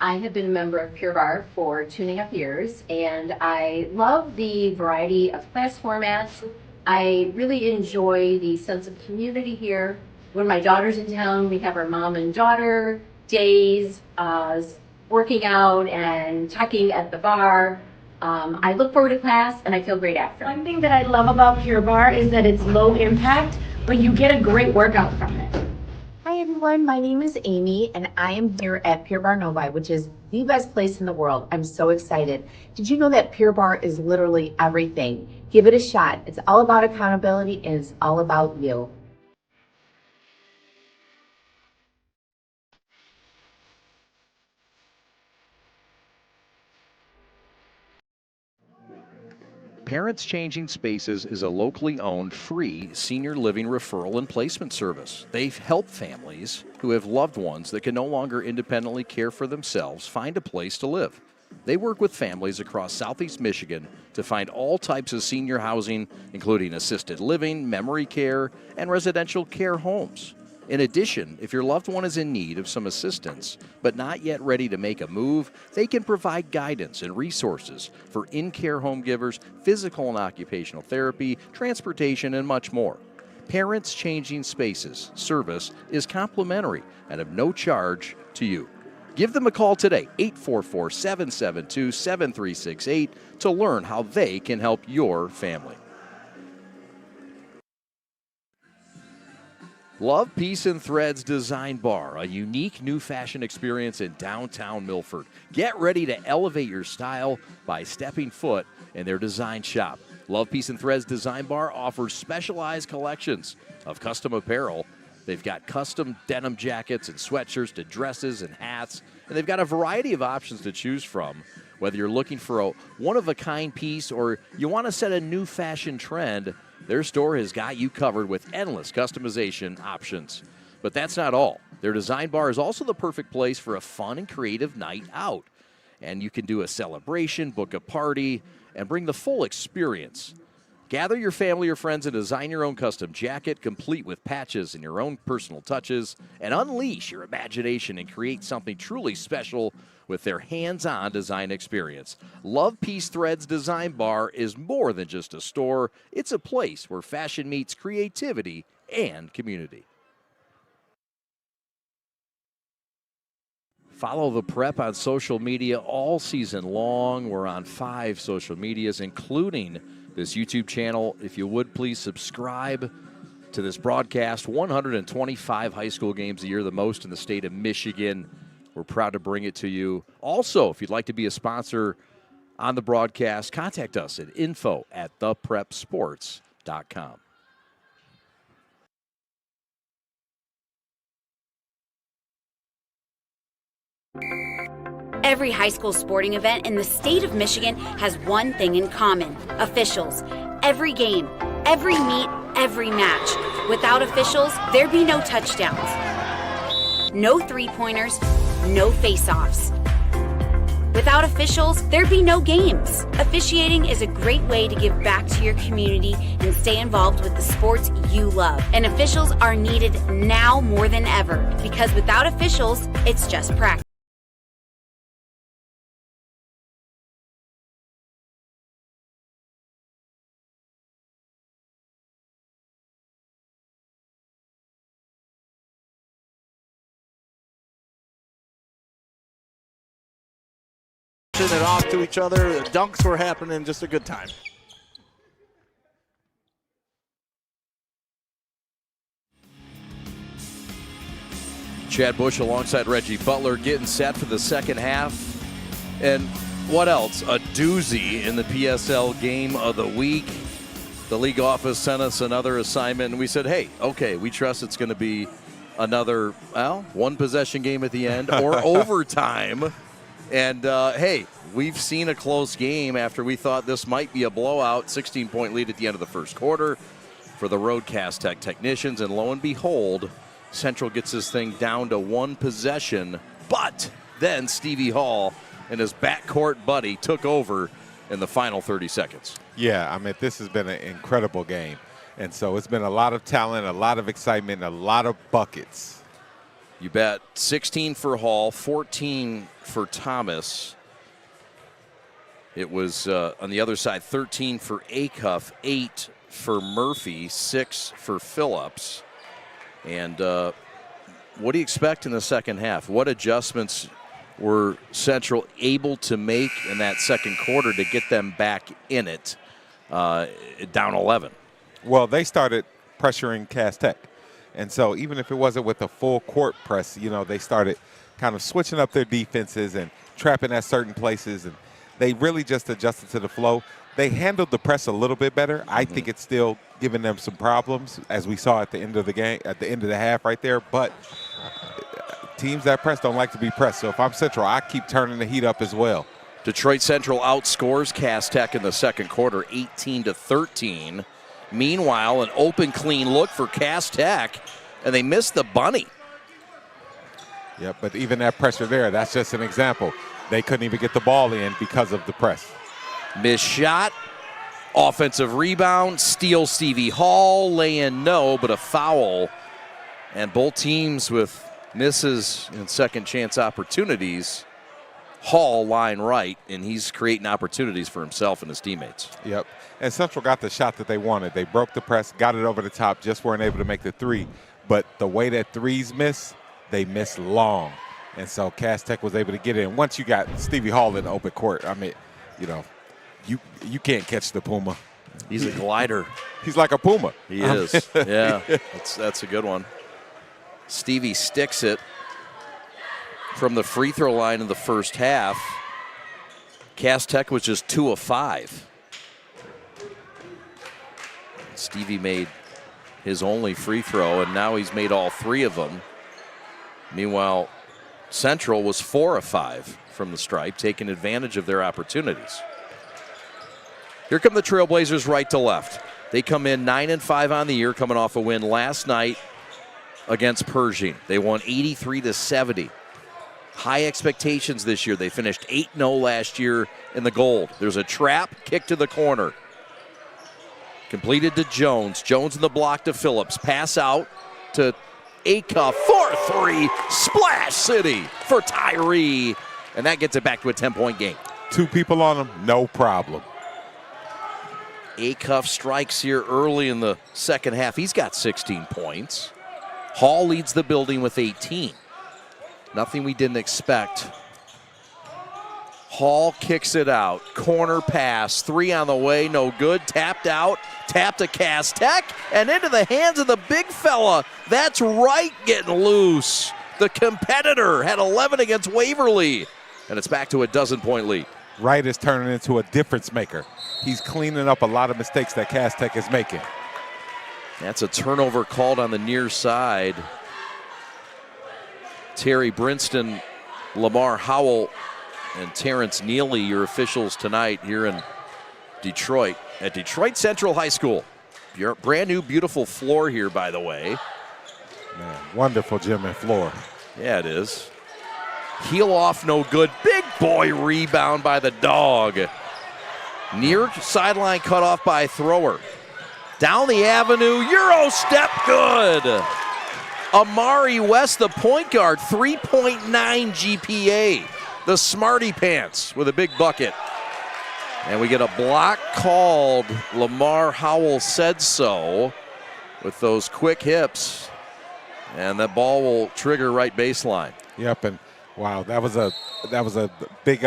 I have been a member of Pure Barre for 2.5 years, and I love the variety of class formats. I really enjoy the sense of community here. When my daughter's in town, we have our mom and daughter days, working out and talking at the bar. I look forward to class, and I feel great after.
One thing that I love about Pure Barre is that it's low impact, but you get a great workout from it.
Hi everyone, my name is Amy and I am here at Pure Barre Novi, which is the best place in the world. I'm so excited. Did you know that Pure Barre is literally everything? Give it a shot. It's all about accountability and it's all about you.
Parents Changing Spaces is a locally owned, free senior living referral and placement service. They help families who have loved ones that can no longer independently care for themselves find a place to live. They work with families across Southeast Michigan to find all types of senior housing, including assisted living, memory care, and residential care homes. In addition, if your loved one is in need of some assistance, but not yet ready to make a move, they can provide guidance and resources for in-care home givers, physical and occupational therapy, transportation, and much more. Parents Changing Spaces service is complimentary and of no charge to you. Give them a call today, 844-772-7368, to learn how they can help your family. Love Peace and Threads Design Bar, a unique new fashion experience in downtown Milford. Get ready to elevate your style by stepping foot in their design shop. Love Peace and Threads Design Bar offers specialized collections of custom apparel. They've got custom denim jackets and sweatshirts to dresses and hats, and they've got a variety of options to choose from. Whether you're looking for a one-of-a-kind piece or you want to set a new fashion trend, their store has got you covered with endless customization options. But that's not all. Their design bar is also the perfect place for a fun and creative night out. And you can do a celebration, book a party, and bring the full experience. Gather your family or friends and design your own custom jacket, complete with patches and your own personal touches, and unleash your imagination and create something truly special with their hands-on design experience. Love Peace Threads Design Bar is more than just a store. It's a place where fashion meets creativity and community. Follow the Prep on social media all season long. We're on 5 social medias, including this YouTube channel. If you would, please subscribe to this broadcast. 125 high school games a year, the most in the state of Michigan. We're proud to bring it to you. Also, if you'd like to be a sponsor on the broadcast, contact us at info@theprepsports.com.
Every high school sporting event in the state of Michigan has one thing in common: officials. Every game, every meet, every match. Without officials, there'd be no touchdowns, no three-pointers, no face-offs. Without officials, there'd be no games. Officiating is a great way to give back to your community and stay involved with the sports you love. And officials are needed now more than ever, because without officials, it's just practice.
It off to each other. The dunks were happening. Just a good time.
Chad Bush alongside Reggie Butler getting set for the second half. And what else? A doozy in the PSL game of the week. The league office sent us another assignment, and we said, hey, okay, we trust it's going to be another, well, one possession game at the end or overtime. And, hey, we've seen a close game after we thought this might be a blowout. 16-point lead at the end of the first quarter for the Roadcast Tech technicians. And lo and behold, Central gets this thing down to one possession. But then Stevie Hall and his backcourt buddy took over in the final 30 seconds.
Yeah, I mean, this has been an incredible game. And so it's been a lot of talent, a lot of excitement, a lot of buckets.
You bet. 16 for Hall, 14 for Thomas. It was on the other side, 13 for Acuff, 8 for Murphy, 6 for Phillips. And what do you expect in the second half? What adjustments were Central able to make in that second quarter to get them back in it, down 11?
Well, they started pressuring Cass Tech. And so even if it wasn't with a full court press, you know, they started kind of switching up their defenses and trapping at certain places, and they really just adjusted to the flow. They handled the press a little bit better. I think it's still giving them some problems, as we saw at the end of the game, at the end of the half right there. But teams that press don't like to be pressed. So if I'm Central, I keep turning the heat up as well.
Detroit Central outscores Cass Tech in the second quarter, 18-13. Meanwhile, an open, clean look for Cass Tech, and they missed the bunny.
Yeah, but even that pressure there, that's just an example. They couldn't even get the ball in because of the press.
Missed shot, offensive rebound, steal Stevie Hall, lay in no, but a foul. And both teams with misses and second chance opportunities. Hall line right, and he's creating opportunities for himself and his teammates.
Yep, and Central got the shot that they wanted. They broke the press, got it over the top, just weren't able to make the three. But the way that threes miss, they miss long. And so Cass Tech was able to get in. Once you got Stevie Hall in the open court, I mean, you know, you can't catch the Puma.
He's a glider.
He's like a Puma.
He is, yeah, that's a good one. Stevie sticks it from the free throw line in the first half. Cass Tech was just 2 of 5. Stevie made his only free throw, and now he's made all 3 of them. Meanwhile, Central was 4 of 5 from the stripe, taking advantage of their opportunities. Here come the Trailblazers right to left. They come in 9-5 on the year, coming off a win last night against Pershing. They won 83-70. High expectations this year. They finished 8-0 last year in the gold. There's a trap, kick to the corner. Completed to Jones. Jones in the block to Phillips. Pass out to Acuff for 3. Splash City for Tyree. And that gets it back to a 10-point game.
2 people on him, no problem.
Acuff strikes here early in the second half. He's got 16 points. Hall leads the building with 18. Nothing we didn't expect. Hall kicks it out. Corner pass. 3 on the way. No good. Tapped out. Tapped to Cass Tech. And into the hands of the big fella. That's Wright getting loose. The competitor had 11 against Waverly. And it's back to a 12-point lead.
Wright is turning into a difference maker. He's cleaning up a lot of mistakes that Cass Tech is making.
That's a turnover called on the near side. Terry Brinston, Lamar Howell, and Terrence Neely, your officials tonight here in Detroit at Detroit Central High School. Your brand new, beautiful floor here, by the way.
Man, wonderful gym and floor.
Yeah, it is. Heel off, no good. Big boy rebound by the dog. Near sideline cut off by thrower. Down the avenue, Euro step, good. Amari West, the point guard, 3.9 GPA. The Smarty Pants with a big bucket. And we get a block called. Lamar Howell said so with those quick hips. And the ball will trigger right baseline.
Yep, and wow, that was a big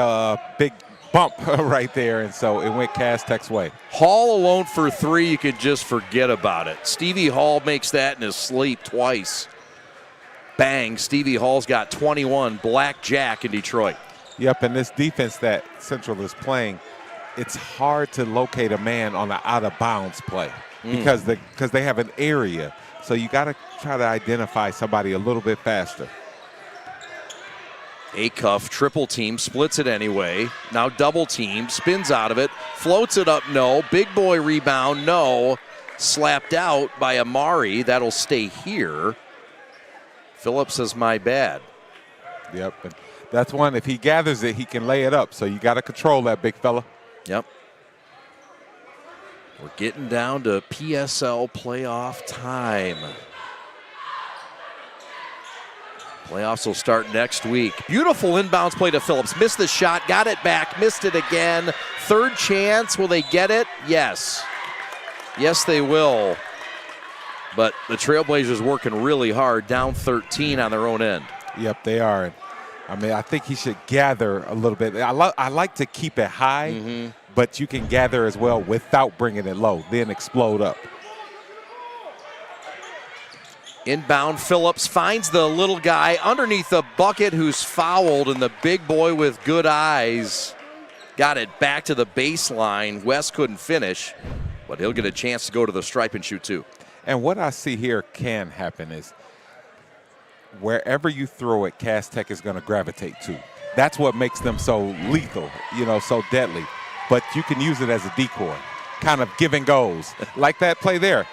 bump right there, and so it went Cass Tech's way.
Hall alone for 3, you could just forget about it. Stevie Hall makes that in his sleep twice. Bang, Stevie Hall's got 21, blackjack in Detroit.
Yep, and this defense that Central is playing, it's hard to locate a man on an out-of-bounds play because they have an area. So you got to try to identify somebody a little bit faster.
Acuff, triple team, splits it anyway. Now double team, spins out of it, floats it up, no. Big boy rebound, no. Slapped out by Amari. That'll stay here. Phillips says, my bad.
Yep, and that's one. If he gathers it, he can lay it up. So you got to control that big fella.
Yep. We're getting down to PSL playoff time. Playoffs will start next week. Beautiful inbounds play to Phillips. Missed the shot, got it back, missed it again. Third chance, will they get it? Yes. Yes, they will. But the Trailblazers working really hard, down 13 on their own end.
Yep, they are. I mean, I think he should gather a little bit. I like to keep it high, but you can gather as well without bringing it low, then explode up.
Inbound, Phillips finds the little guy underneath the bucket who's fouled, and the big boy with good eyes got it back to the baseline. West couldn't finish, but he'll get a chance to go to the stripe and shoot 2.
And what I see here can happen is wherever you throw it, Cass Tech is going to gravitate to. That's what makes them so lethal, so deadly. But you can use it as a decoy, kind of give and goes, like that play there.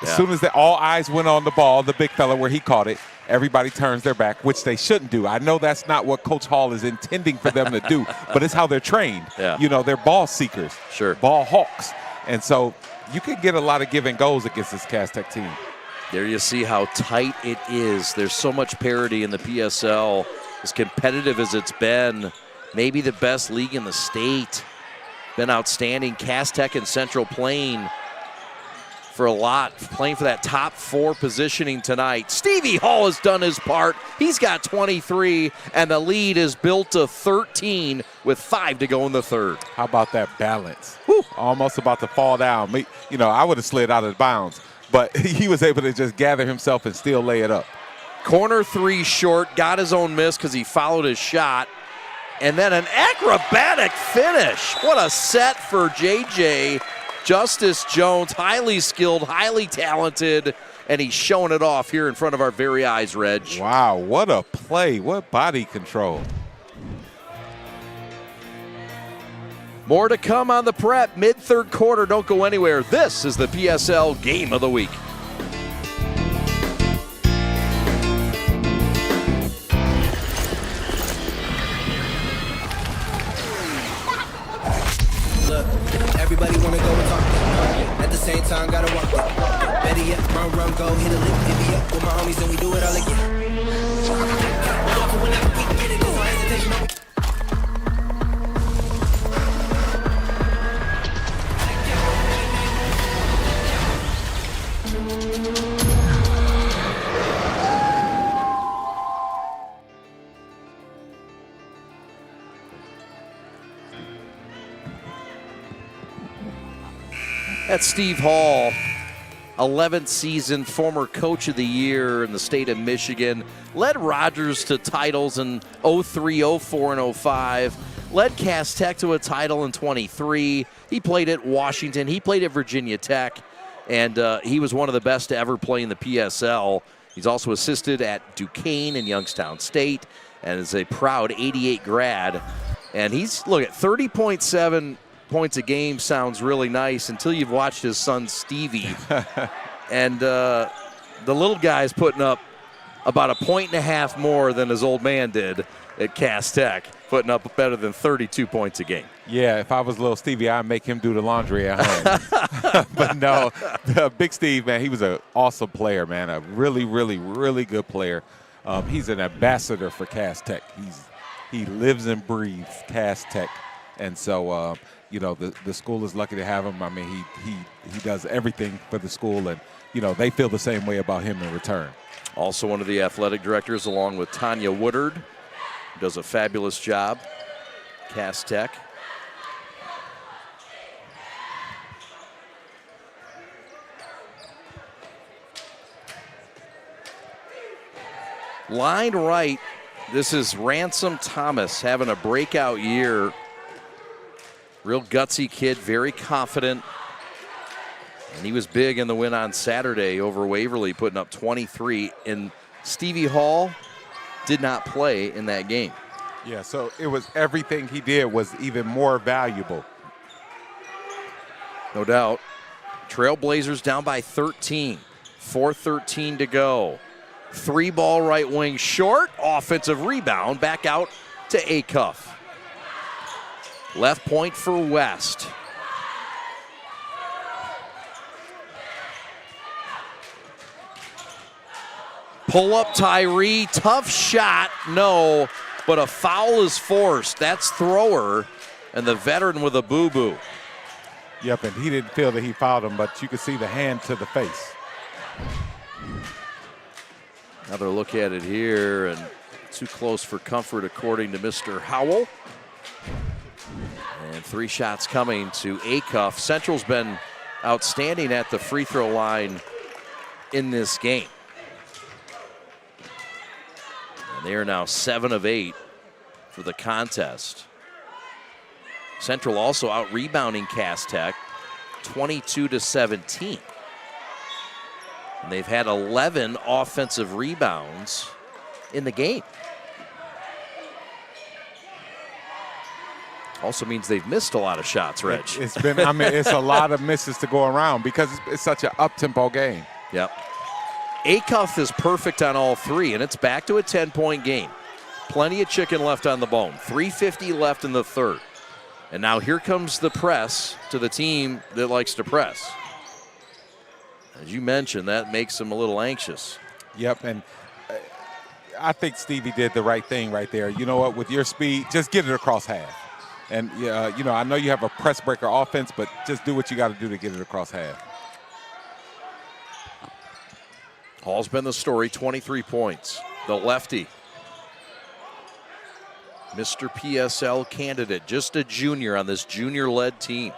As soon as all eyes went on the ball, the big fella where he caught it, everybody turns their back, which they shouldn't do. I know that's not what Coach Hall is intending for them to do, but it's how they're trained.
Yeah.
They're ball seekers, ball hawks. And so you can get a lot of give and goes against this Cass Tech team.
There you see how tight it is. There's so much parity in the PSL, as competitive as it's been. Maybe the best league in the state. Been outstanding. Cass Tech and Central playing for a lot, playing for that top 4 positioning tonight. Stevie Hall has done his part. He's got 23, and the lead is built to 13 with 5 to go in the third.
How about that balance? Whew. Almost about to fall down. I would have slid out of bounds, but he was able to just gather himself and still lay it up.
Corner 3 short, got his own miss because he followed his shot. And then an acrobatic finish. What a set for JJ. Justice Jones, highly skilled, highly talented, and he's showing it off here in front of our very eyes, Reg.
Wow, what a play. What body control.
More to come on the prep mid-third quarter. Don't go anywhere. This is the PSL Game of the Week.
Look, everybody wanna go and talk it. At the same time, gotta walk it. Better yet, run, go, hit a lick, divvy up with my homies, and we do it all again. Whenever we get it, there's no hesitation, no.
That's Steve Hall, 11th season, former coach of the year in the state of Michigan. Led Rogers to titles in 03, 04, and 05. Led Cass Tech to a title in 23. He played at Washington. He played at Virginia Tech. And he was one of the best to ever play in the PSL. He's also assisted at Duquesne and Youngstown State and is a proud 88 grad. And he's, look at 30.7 points a game sounds really nice until you've watched his son Stevie. And the little guy's putting up about a point and a half more than his old man did at Cass Tech, putting up better than 32 points a game.
Yeah, if I was little Stevie, I'd make him do the laundry at home. But no, Big Steve, man, he was an awesome player, man, a really, really, really good player. He's an ambassador for Cass Tech. He lives and breathes Cass Tech. And so, you know, the school is lucky to have him. I mean, he does everything for the school, and, you know, they feel the same way about him in return.
Also one of the athletic directors, along with Tanya Woodard, who does a fabulous job, Cass Tech. Line right, this is Ransom Thomas having a breakout year. Real gutsy kid, very confident. And he was big in the win on Saturday over Waverly, putting up 23. And Stevie Hall did not play in that game.
Yeah, so it was everything he did was even more valuable.
No doubt. Trailblazers down by 13. 4:13 to go. 3-ball right wing short. Offensive rebound back out to Acuff. Left point for West. Pull up Tyree, tough shot, no, but a foul is forced. That's Thrower, and the veteran with a boo-boo.
Yep, and he didn't feel that he fouled him, but you could see the hand to the face.
Another look at it here, and too close for comfort according to Mr. Howell. And 3 shots coming to Acuff. Central's been outstanding at the free throw line in this game. And they are now 7 of 8 for the contest. Central also out rebounding Cass Tech 22-17. And they've had 11 offensive rebounds in the game. Also means they've missed a lot of shots, Reg.
It's been, I mean, it's a lot of misses to go around because it's such an up-tempo game.
Yep. Acuff is perfect on all 3, and it's back to a 10-point game. Plenty of chicken left on the bone. 3:50 left in the third. And now here comes the press to the team that likes to press. As you mentioned, that makes them a little anxious.
Yep, and I think Stevie did the right thing right there. You know what, with your speed, just get it across half. And, you know, I know you have a press breaker offense, but just do what you got to do to get it across half.
Hall's been the story, 23 points. The lefty. Mr. PSL candidate, just a junior on this junior-led team.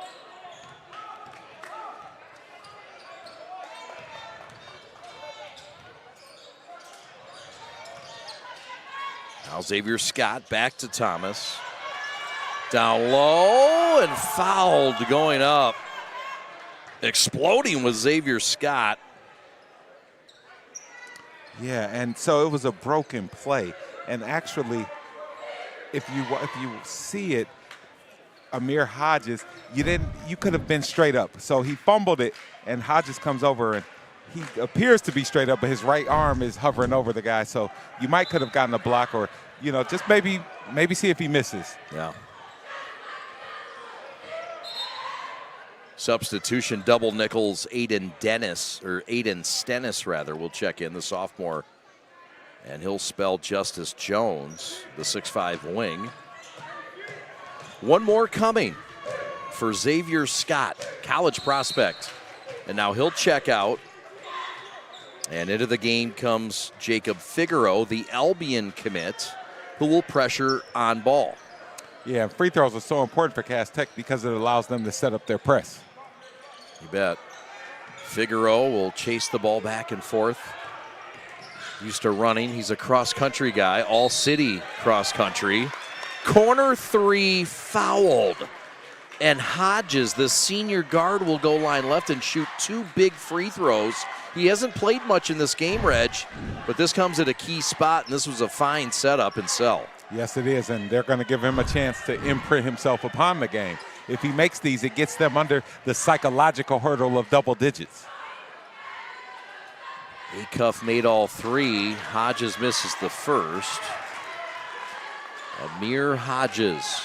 Now Xavier Scott back to Thomas. Down low and fouled going up. exploding with Xavier Scott.
Yeah, and so it was a broken play. And actually, if you see it, Amir Hodges, you could have been straight up. So he fumbled it, and Hodges comes over, and he appears to be straight up, but his right arm is hovering over the guy. So you might could have gotten a block, or just maybe see if he misses.
Yeah. Substitution double nickels. Aiden Stennis will check in, the sophomore, and he'll spell Justice Jones, the 6'5" wing. One more coming for Xavier Scott, college prospect. And now he'll check out. And into the game comes Jacob Figaro, the Albion commit, who will pressure on ball.
Yeah, free throws are so important for Cass Tech because it allows them to set up their press.
You bet. Figaro will chase the ball back and forth. Used to running. He's a cross-country guy, all-city cross-country. Corner three fouled. And Hodges, the senior guard, will go line left and shoot 2 big free throws. He hasn't played much in this game, Reg, but this comes at a key spot, and this was a fine setup and sell.
Yes, it is, and they're going to give him a chance to imprint himself upon the game. If he makes these, it gets them under the psychological hurdle of double digits.
Acuff made all 3. Hodges misses the first. Amir Hodges.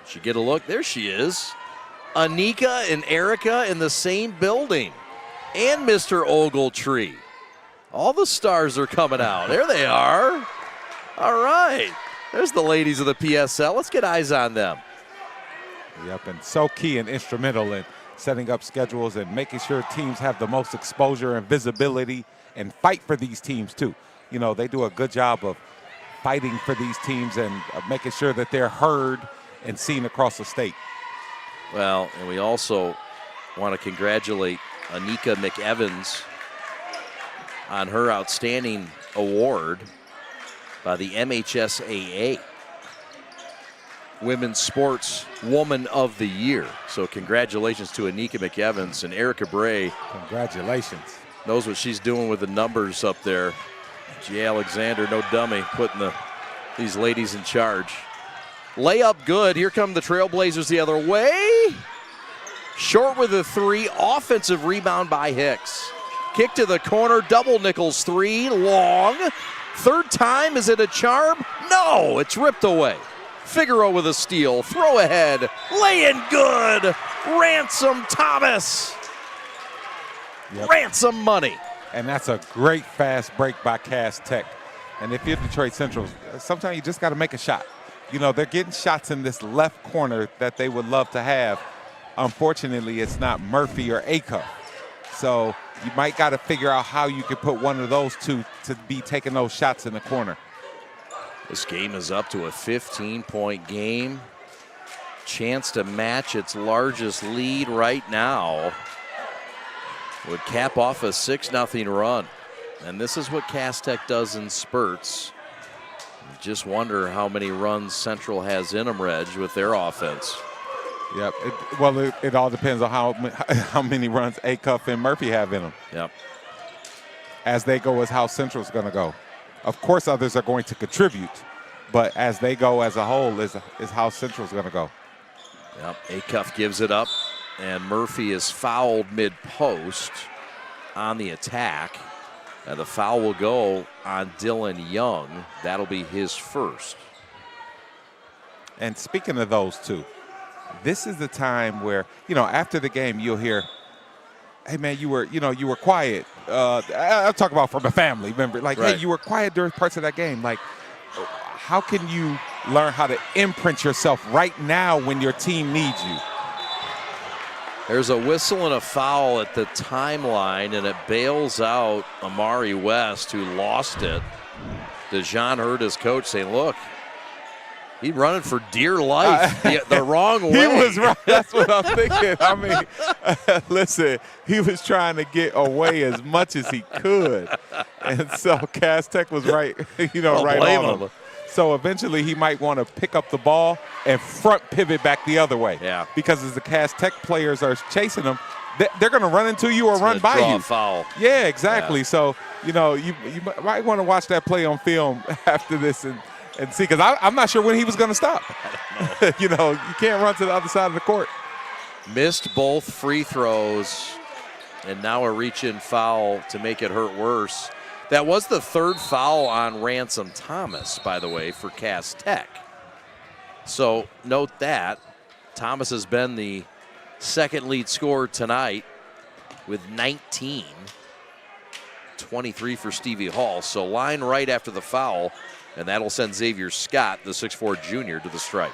She get a look? There she is. Anika and Erica in the same building. And Mr. Ogletree. All the stars are coming out. There they are. All right. There's the ladies of the PSL. Let's get eyes on them.
Yep, and so key and instrumental in setting up schedules and making sure teams have the most exposure and visibility and fight for these teams too. They do a good job of fighting for these teams and making sure that they're heard and seen across the state.
Well, and we also want to congratulate Anika McEvans on her outstanding award by the MHSAA. Women's Sports Woman of the Year. So congratulations to Anika McEvans, and Erica Bray.
Congratulations.
Knows what she's doing with the numbers up there. G. Alexander, no dummy, putting these ladies in charge. Layup good. Here come the Trailblazers the other way. Short with a 3. Offensive rebound by Hicks. Kick to the corner. Double Nichols 3. Long. Third time. Is it a charm? No, it's ripped away. Figaro with a steal. Throw ahead. Laying good. Ransom Thomas.
Yep.
Ransom money.
And that's a great fast break by Cass Tech. And if you're Detroit Central, sometimes you just got to make a shot. They're getting shots in this left corner that they would love to have. Unfortunately, it's not Murphy or Acuff. So you might got to figure out how you could put one of those two to be taking those shots in the corner.
This game is up to a 15-point game. Chance to match its largest lead right now. Would cap off a 6-0 run. And this is what Cass Tech does in spurts. Just wonder how many runs Central has in them, Reg, with their offense.
Yep. It all depends on how many runs Acuff and Murphy have in them.
Yep.
As they go is how Central's going to go. Of course, others are going to contribute, but as they go as a whole is how Central's going to go.
Yep. Acuff gives it up, and Murphy is fouled mid-post on the attack. And the foul will go on Dylan Young. That'll be his first.
And speaking of those two, this is the time where, after the game you'll hear, hey man, you were quiet. I'll talk about from a family member. Like,
right.
Hey, you were quiet during parts of that game. Like, how can you learn how to imprint yourself right now when your team needs you?
There's a whistle and a foul at the timeline, and it bails out Amari West, who lost it. DeJean heard his coach saying, look, he's running for dear life the wrong way.
He was right. That's what I'm thinking. I mean, listen, he was trying to get away as much as he could. And so Cass Tech was right, right on him. So eventually he might want to pick up the ball and front pivot back the other way.
Yeah.
Because as the Cass Tech players are chasing him, they're going to run into you or run by
draw
you.
A foul.
Yeah, exactly.
Yeah.
So, you might want to watch that play on film after this and see, because I'm not sure when he was going to stop.
I don't know.
You can't run to the other side of the court.
Missed both free throws, and now a reach-in foul to make it hurt worse. That was the third foul on Ransom Thomas, by the way, for Cass Tech. So note that. Thomas has been the second lead scorer tonight with 19. 23 for Stevie Hall. So line right after the foul, and that'll send Xavier Scott, the 6'4 junior, to the stripe.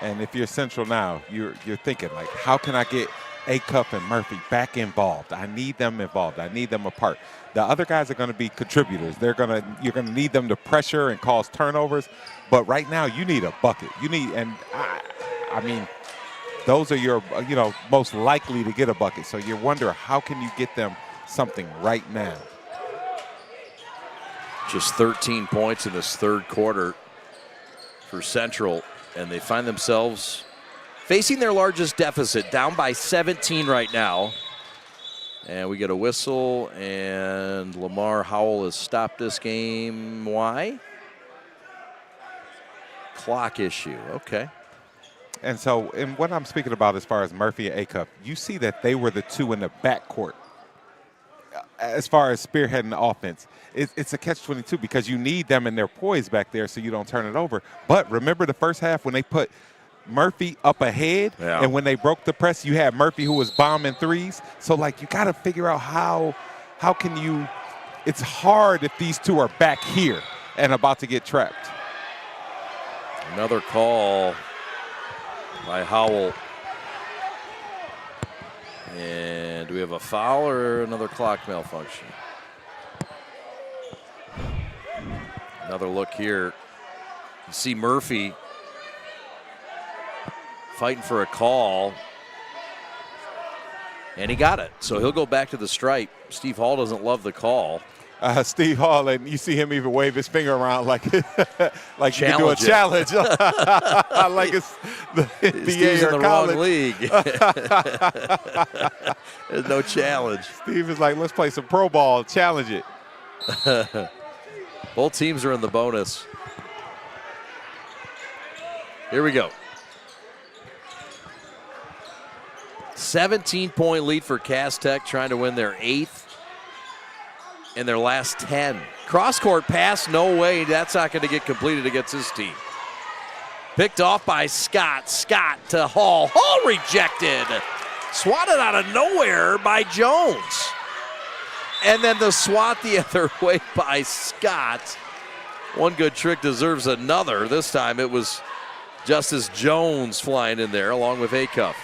And if you're Central now, you're thinking, like, how can I get Acuff and Murphy back involved? I need them involved. I need them apart. The other guys are going to be contributors. You're going to need them to pressure and cause turnovers. But right now, you need a bucket. I mean, those are your, most likely to get a bucket. So you wonder, how can you get them something right now?
Just 13 points in this third quarter for Central, and they find themselves facing their largest deficit, down by 17 right now. And we get a whistle, and Lamar Howell has stopped this game. Why? Clock issue. Okay.
And so, and what I'm speaking about as far as Murphy and Acuff, you see that they were the two in the backcourt as far as spearheading the offense. It's a catch-22 because you need them in their poise back there so you don't turn it over. But remember the first half when they put Murphy up ahead, and when they broke the press, you had Murphy who was bombing threes. So, like, you got to figure out how can you – it's hard if these two are back here and about to get trapped.
Another call by Howell. And do we have a foul or another clock malfunction? Another look here. You see Murphy fighting for a call, and he got it. So he'll go back to the stripe. Steve Hall doesn't love the call.
Steve Hall, and you see him even wave his finger around like like you can do a
Challenge
challenge. Like it's the NBA
Steve's
or
in the
college.
wrong league. There's no challenge.
Steve is like, let's play some pro ball, challenge it.
Both teams are in the bonus. Here we go. 17-point lead for Cass Tech, trying to win their 8th in their last 10. Cross-court pass, no way. That's not going to get completed against his team. Picked off by Scott. Scott to Hall. Hall rejected. Swatted out of nowhere by Jones. And then the swat the other way by Scott. One good trick deserves another. This time it was Justice Jones flying in there along with Acuff.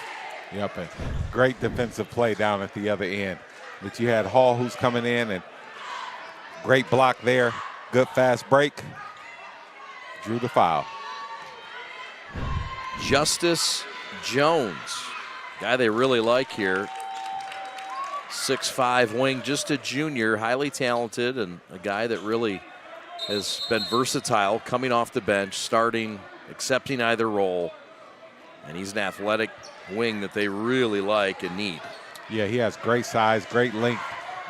Yep, and great defensive play down at the other end. But you had Hall who's coming in, and great block there. Good fast break. Drew the foul.
Justice Jones, guy they really like here. 6'5" wing, just a junior, highly talented, and a guy that really has been versatile, coming off the bench, starting, accepting either role. And he's an athletic wing that they really like and need.
Yeah, he has great size, great length,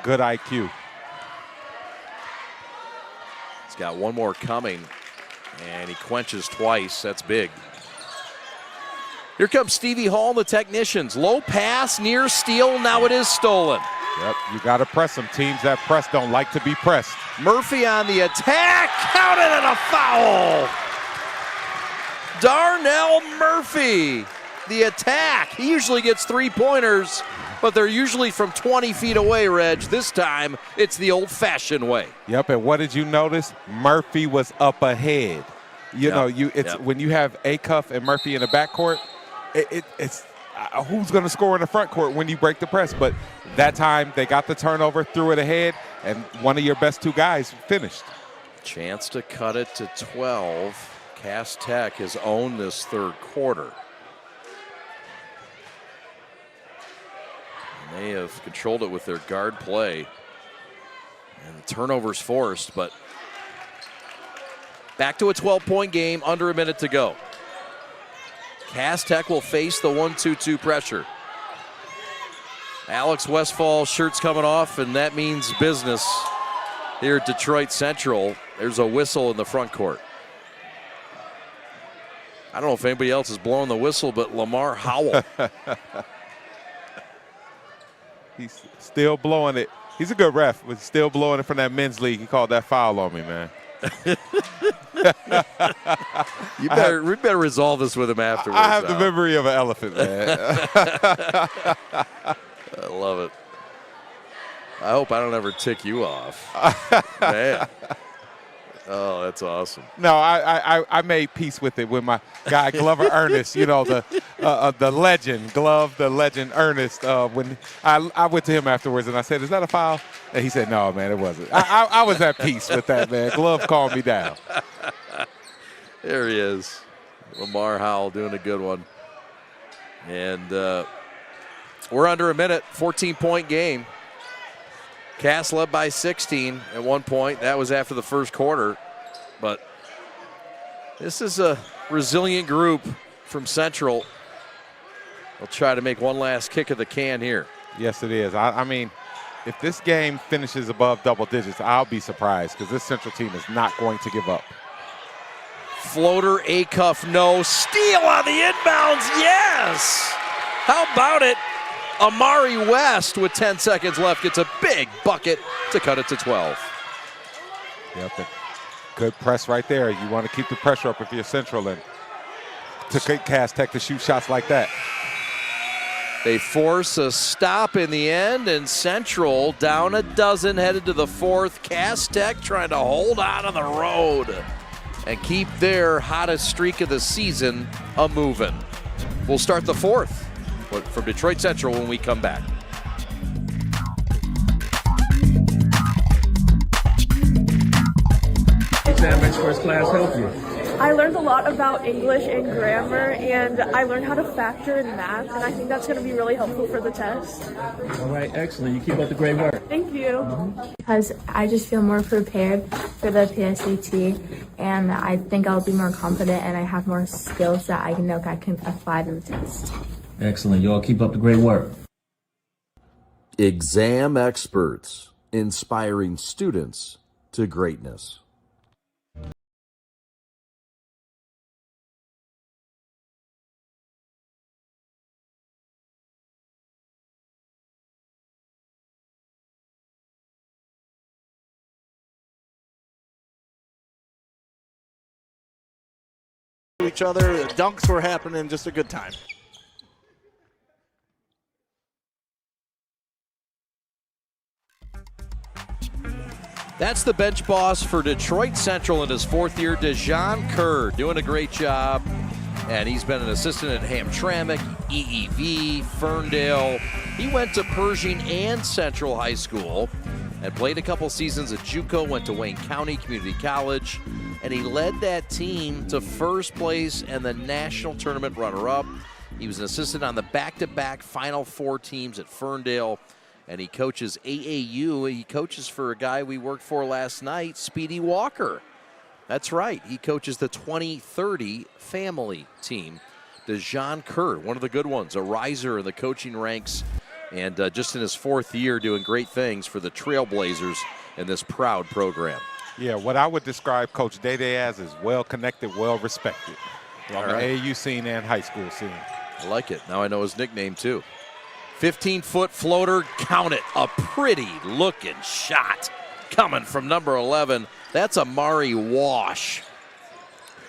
good IQ.
He's got one more coming, and he quenches twice. That's big. Here comes Stevie Hall and the technicians. Low pass, near steal, now it is stolen.
Yep, you got to press them. Teams that press don't like to be pressed.
Murphy on the attack, counted and a foul. Darnell Murphy, the attack. He usually gets 3-pointers, but they're usually from 20 feet away, Reg. This time, it's the old-fashioned way.
Yep, and what did you notice? Murphy was up ahead. When you have Acuff and Murphy in the backcourt, it's who's going to score in the front court when you break the press? But that time, they got the turnover, threw it ahead, and one of your best two guys finished.
Chance to cut it to 12. Cass Tech has owned this third quarter. And they have controlled it with their guard play. And the turnover's forced, but back to a 12-point game, under a minute to go. Cass Tech will face the 1-2-2 pressure. Alex Westfall shirt's coming off, and that means business here at Detroit Central. There's a whistle in the front court. I don't know if anybody else is blowing the whistle, but Lamar Howell.
He's still blowing it. He's a good ref, but still blowing it from that men's league. He called that foul on me, man.
We better resolve this with him afterwards.
I have the memory of an elephant, man.
I love it. I hope I don't ever tick you off. Man. Oh, that's awesome.
No, I made peace with it with my guy Glover Ernest, you know, the legend, the legend Ernest. When I went to him afterwards and I said, "Is that a foul?" And he said, "No, man, it wasn't." I was at peace with that, man. Glove calmed me down.
There he is. Lamar Howell doing a good one. And we're under a minute, 14-point game. Cass led by 16 at one point. That was after the first quarter. But this is a resilient group from Central. They'll try to make one last kick of the can here.
Yes, it is. I mean, if this game finishes above double digits, I'll be surprised because this Central team is not going to give up.
Floater, Acuff, no. Steal on the inbounds, yes! How about it? Amari West with 10 seconds left gets a big bucket to cut it to 12.
Yep, good press right there. You want to keep the pressure up if you're Central and to Cass Tech to shoot shots like that.
They force a stop in the end, and Central down a dozen headed to the fourth. Cass Tech trying to hold on the road and keep their hottest streak of the season a-moving. We'll start the fourth from Detroit Central when we come back.
Exam experts class help you.
I learned a lot about English and grammar, and I learned how to factor in math, and I think that's going to be really helpful for the test.
All right, excellent. You keep up the great work.
Thank you.
Because I just feel more prepared for the PSAT, and I think I'll be more confident, and I have more skills that I know I can apply to the test.
Excellent. Y'all keep up the great work.
Exam experts, inspiring students to greatness.
Each other, dunks were happening, just a good time.
That's the bench boss for Detroit Central in his fourth year, DeJon Kerr, doing a great job. And he's been an assistant at Hamtramck, EEV, Ferndale. He went to Pershing and Central High School and played a couple seasons at JUCO, went to Wayne County Community College, and he led that team to first place and the national tournament runner-up. He was an assistant on the back-to-back Final Four teams at Ferndale, and he coaches AAU. He coaches for a guy we worked for last night, Speedy Walker. That's right. He coaches the 2030 family team. DeJon Kerr, one of the good ones, a riser in the coaching ranks, and just in his fourth year doing great things for the Trailblazers in this proud program.
Yeah, what I would describe Coach Day as is well-connected, well-respected on the AAU scene and high school scene.
I like it. Now I know his nickname, too. 15-foot floater, count it. A pretty-looking shot coming from number 11. That's Amari Wash.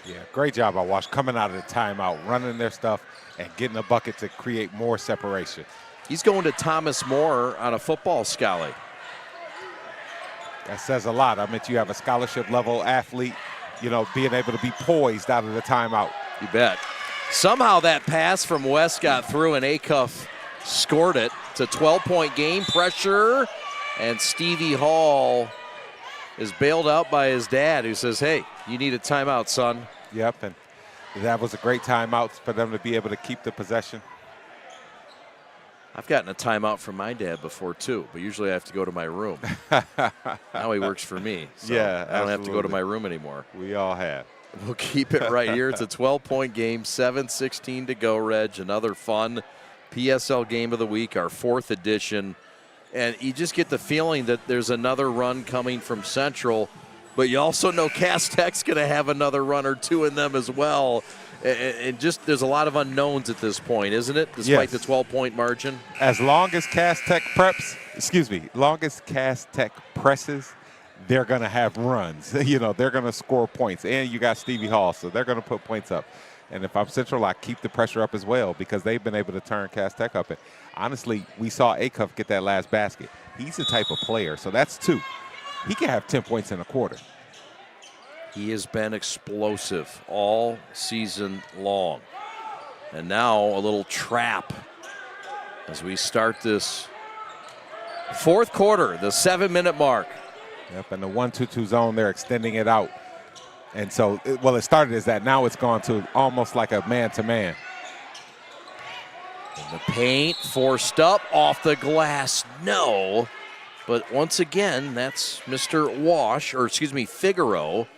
Yeah, great job by Wash coming out of the timeout, running their stuff, and getting a bucket to create more separation.
He's going to Thomas More on a football scally.
That says a lot. I mean, you have a scholarship-level athlete, you know, being able to be poised out of the timeout.
You bet. Somehow that pass from West got through, and Acuff scored it. It's a 12-point game. Pressure, and Stevie Hall is bailed out by his dad, who says, hey, you need a timeout, son.
Yep, and that was a great timeout for them to be able to keep the possession.
I've gotten a timeout from my dad before, too, but usually I have to go to my room. Now he works for me, so
yeah,
I don't have to go to my room anymore.
We all have.
We'll keep it right here. It's a 12-point game, 7:16 to go, Reg. Another fun PSL Game of the Week, our 4th edition. And you just get the feeling that there's another run coming from Central, but you also know Cass Tech's going to have another run or two in them as well. And just there's a lot of unknowns at this point, isn't it? Despite the 12-point margin.
As long as Cass Tech presses, they're going to have runs. You know, they're going to score points. And you got Stevie Hall, so they're going to put points up. And if I'm Central, I keep the pressure up as well because they've been able to turn Cass Tech up. And honestly, we saw Acuff get that last basket. He's the type of player, so that's 2. He can have 10 points in a quarter.
He has been explosive all season long. And now a little trap as we start this 4th quarter, the 7-minute mark.
Yep, and the 1-2-2 zone, they're extending it out. And so, it started as that. Now it's gone to almost like a man-to-man.
In the paint, forced up, off the glass, no. But once again, that's Mr. Figaro,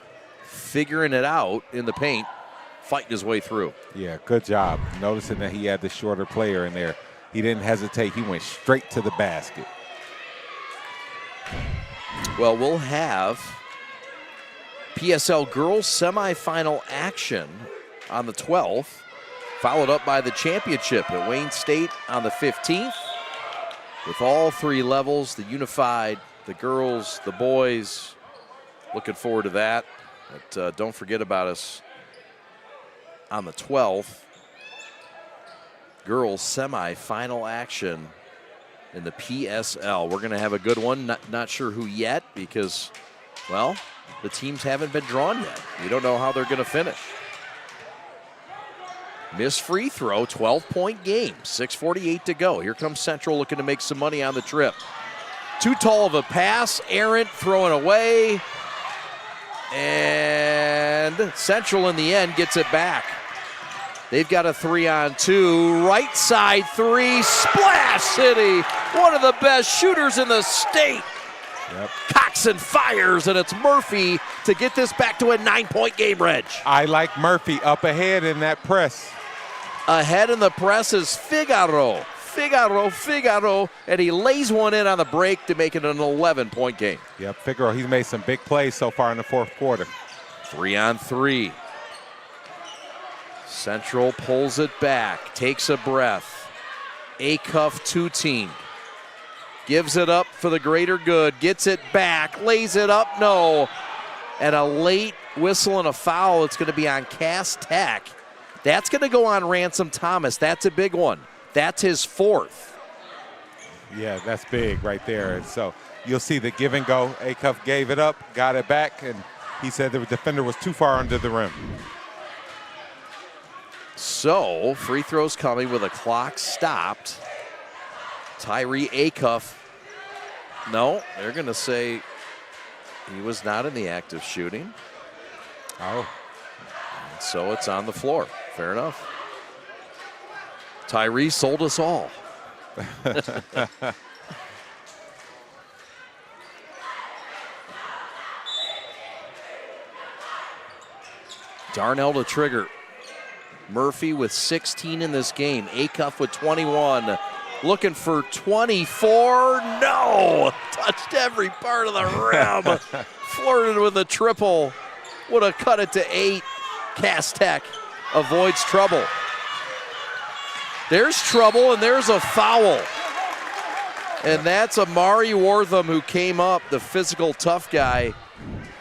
figuring it out in the paint, fighting his way through.
Yeah, good job. Noticing that he had the shorter player in there. He didn't hesitate. He went straight to the basket.
Well, we'll have PSL girls semifinal action on the 12th, followed up by the championship at Wayne State on the 15th. With all 3 levels, the unified, the girls, the boys. Looking forward to that. But don't forget about us on the 12th. Girls semifinal action in the PSL. We're going to have a good one. Not sure who yet because, well, the teams haven't been drawn yet. We don't know how they're going to finish. Missed free throw, 12-point game, 6:48 to go. Here comes Central looking to make some money on the trip. Too tall of a pass, errant, throwing away. And Central in the end gets it back. They've got a 3-on-2, right side 3, Splash City. One of the best shooters in the state.
Yep.
Coxon fires, and it's Murphy to get this back to a 9-point game, Reg.
I like Murphy up ahead in that press.
Ahead in the press is Figaro, and he lays one in on the break to make it an 11-point game.
Yep, Figaro, he's made some big plays so far in the 4th quarter.
3-on-3. Central pulls it back, takes a breath. Acuff 2-team. Gives it up for the greater good, gets it back, lays it up, no. And a late whistle and a foul. It's going to be on Cass Tech. That's going to go on Ransom Thomas. That's a big one. That's his 4th.
Yeah, that's big right there. And so you'll see the give and go. Acuff gave it up, got it back, and he said the defender was too far under the rim.
So, free throws coming with a clock stopped. Tyree Acuff. No, they're going to say he was not in the act of shooting.
Oh.
And so it's on the floor. Fair enough. Tyree sold us all. Darnell to trigger. Murphy with 16 in this game. Acuff with 21. Looking for 24. No! Touched every part of the rim. Flirted with a triple. Would have cut it to 8. Cass Tech avoids trouble. There's trouble, and there's a foul. And that's Amari Wortham who came up, the physical tough guy,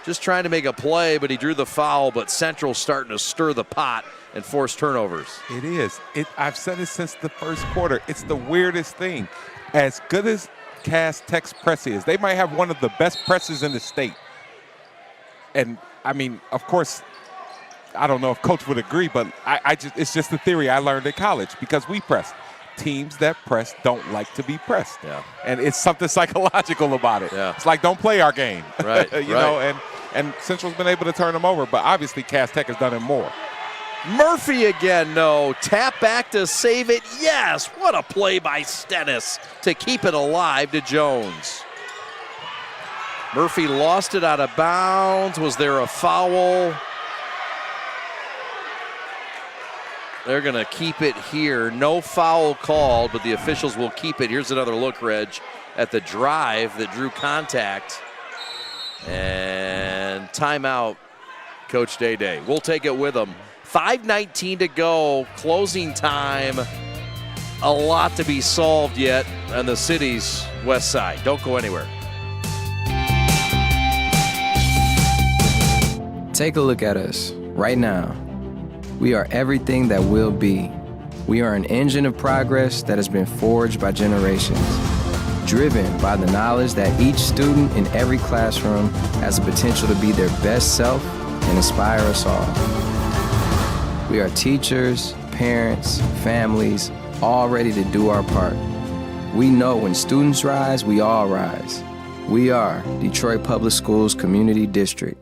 just trying to make a play, but he drew the foul, but Central's starting to stir the pot and force turnovers.
It is. I've said it since the 1st quarter. It's the weirdest thing. As good as Cass Tech's press is, they might have one of the best presses in the state. And, I mean, of course, I don't know if Coach would agree, but it's just the theory I learned in college because we press. Teams that press don't like to be pressed.
Yeah.
And it's something psychological about it.
Yeah.
It's like, don't play our game.
Right.
you know, and Central's been able to turn them over, but obviously Cass Tech has done it more.
Murphy again, no. Tap back to save it, yes. What a play by Stennis to keep it alive to Jones. Murphy lost it out of bounds. Was there a foul? They're going to keep it here. No foul called, but the officials will keep it. Here's another look, Reg, at the drive that drew contact. And timeout, Coach Day. We'll take it with them. 5:19 to go, closing time. A lot to be solved yet on the city's west side. Don't go anywhere.
Take a look at us right now. We are everything that will be. We are an engine of progress that has been forged by generations, driven by the knowledge that each student in every classroom has the potential to be their best self and inspire us all. We are teachers, parents, families, all ready to do our part. We know when students rise, we all rise. We are Detroit Public Schools Community District.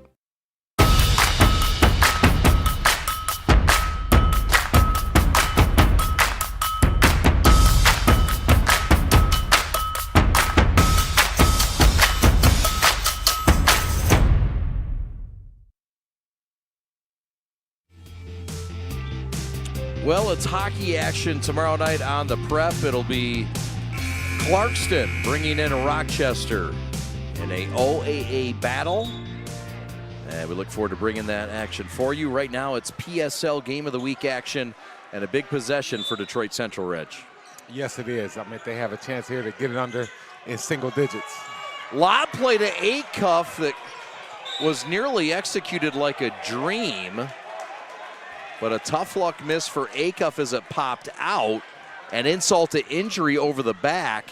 Well, it's hockey action tomorrow night on the Prep. It'll be Clarkston bringing in Rochester in a OAA battle. And we look forward to bringing that action for you. Right now, it's PSL Game of the Week action and a big possession for Detroit Central, Reg.
Yes, it is. I mean, they have a chance here to get it under in single digits.
Lob play to Acuff that was nearly executed like a dream. But a tough luck miss for Acuff as it popped out. And insult to injury over the back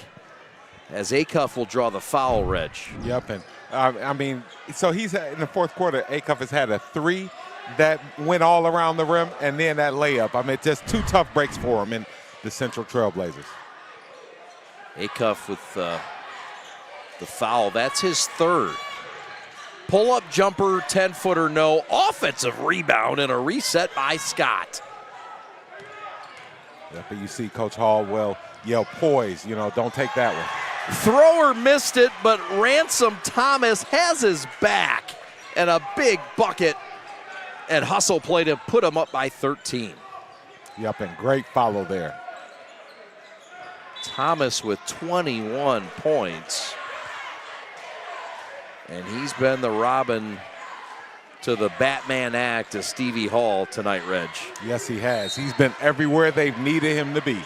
as Acuff will draw the foul, Reg.
Yep, and I mean, so he's in the fourth quarter, Acuff has had a 3 that went all around the rim, and then that layup. I mean, just 2 tough breaks for him in the Central Trailblazers.
Acuff with the foul. That's his 3rd. Pull-up jumper, 10-footer, no. Offensive rebound and a reset by Scott.
Yeah, but you see Coach Hall yell poise, don't take that one.
Thrower missed it, but Ransom Thomas has his back and a big bucket and hustle play to put him up by 13.
Yep, and great follow there.
Thomas with 21 points. And he's been the Robin to the Batman act of Stevie Hall tonight, Reg.
Yes, he has. He's been everywhere they've needed him to be.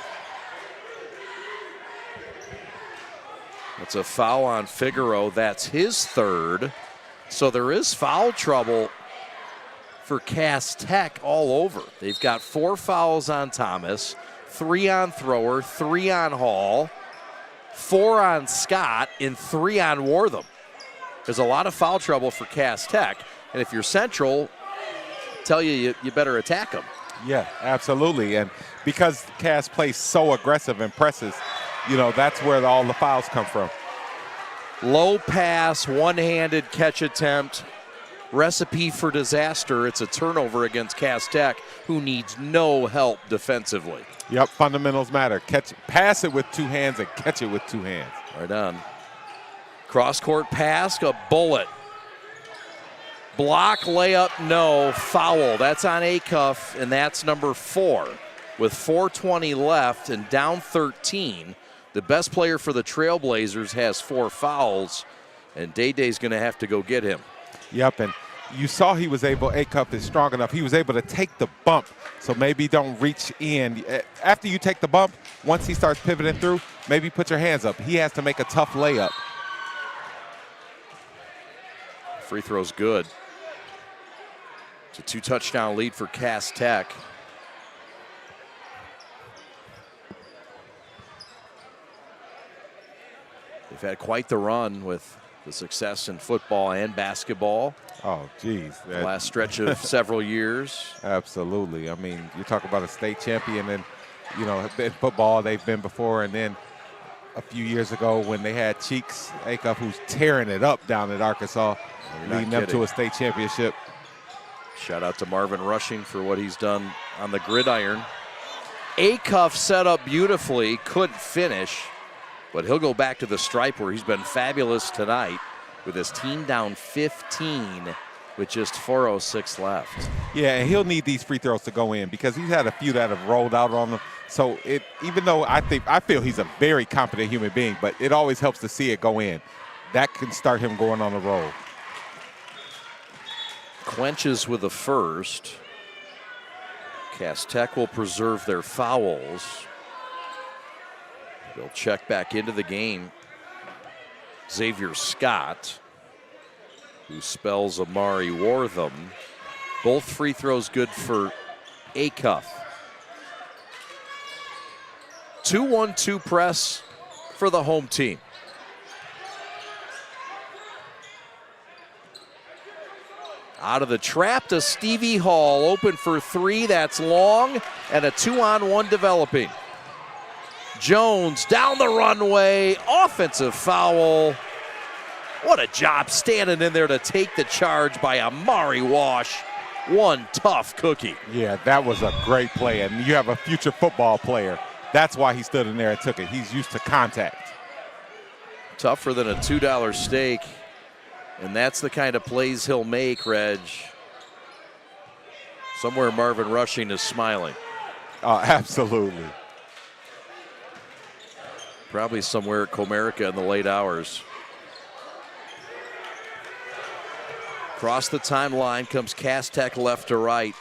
It's a foul on Figaro. That's his 3rd. So there is foul trouble for Cass Tech all over. They've got 4 fouls on Thomas, 3 on Thrower, 3 on Hall, 4 on Scott, and 3 on Wortham. There's a lot of foul trouble for Cass Tech, and if you're Central, tell you better attack them.
Yeah, absolutely, and because Cass plays so aggressive and presses, that's where all the fouls come from.
Low pass, one-handed catch attempt, recipe for disaster. It's a turnover against Cass Tech, who needs no help defensively.
Yep, fundamentals matter. Pass it with 2 hands and catch it with 2 hands.
Right on. Cross-court pass, a bullet. Block, layup, no. Foul. That's on Acuff, and that's number 4. With 4:20 left and down 13, the best player for the Trailblazers has 4 fouls, and Day-Day's going to have to go get him.
Yep, and you saw Acuff is strong enough. He was able to take the bump, so maybe don't reach in. After you take the bump, once he starts pivoting through, maybe put your hands up. He has to make a tough layup.
Free throw's good. It's a 2-touchdown lead for Cass Tech. They've had quite the run with the success in football and basketball.
Oh, geez.
The last stretch of several years.
Absolutely. I mean, you talk about a state champion, and, in football they've been before, and then a few years ago when they had Cheeks Acuff, who's tearing it up down at Arkansas, leading them to a state championship.
Shout out to Marvin Rushing for what he's done on the gridiron. Acuff set up beautifully, couldn't finish, but he'll go back to the stripe where he's been fabulous tonight with his team down 15 with just 4:06 left.
Yeah, and he'll need these free throws to go in because he's had a few that have rolled out on him. So even though I feel he's a very competent human being, but it always helps to see it go in. That can start him going on a roll.
Quenches with the first. Cass Tech will preserve their fouls. They'll check back into the game. Xavier Scott, who spells Amari Wortham. Both free throws good for Acuff. 2-1-2 press for the home team. Out of the trap to Stevie Hall, open for three, that's long, and a 2-on-1 developing. Jones down the runway, offensive foul. What a job standing in there to take the charge by Amari Wash. One tough cookie.
Yeah, that was a great play, and you have a future football player. That's why he stood in there and took it. He's used to contact.
Tougher than a $2 steak. And that's the kind of plays he'll make, Reg. Somewhere Marvin Rushing is smiling.
Oh, absolutely.
Probably somewhere at Comerica in the late hours. Across the timeline comes Cass Tech left to right.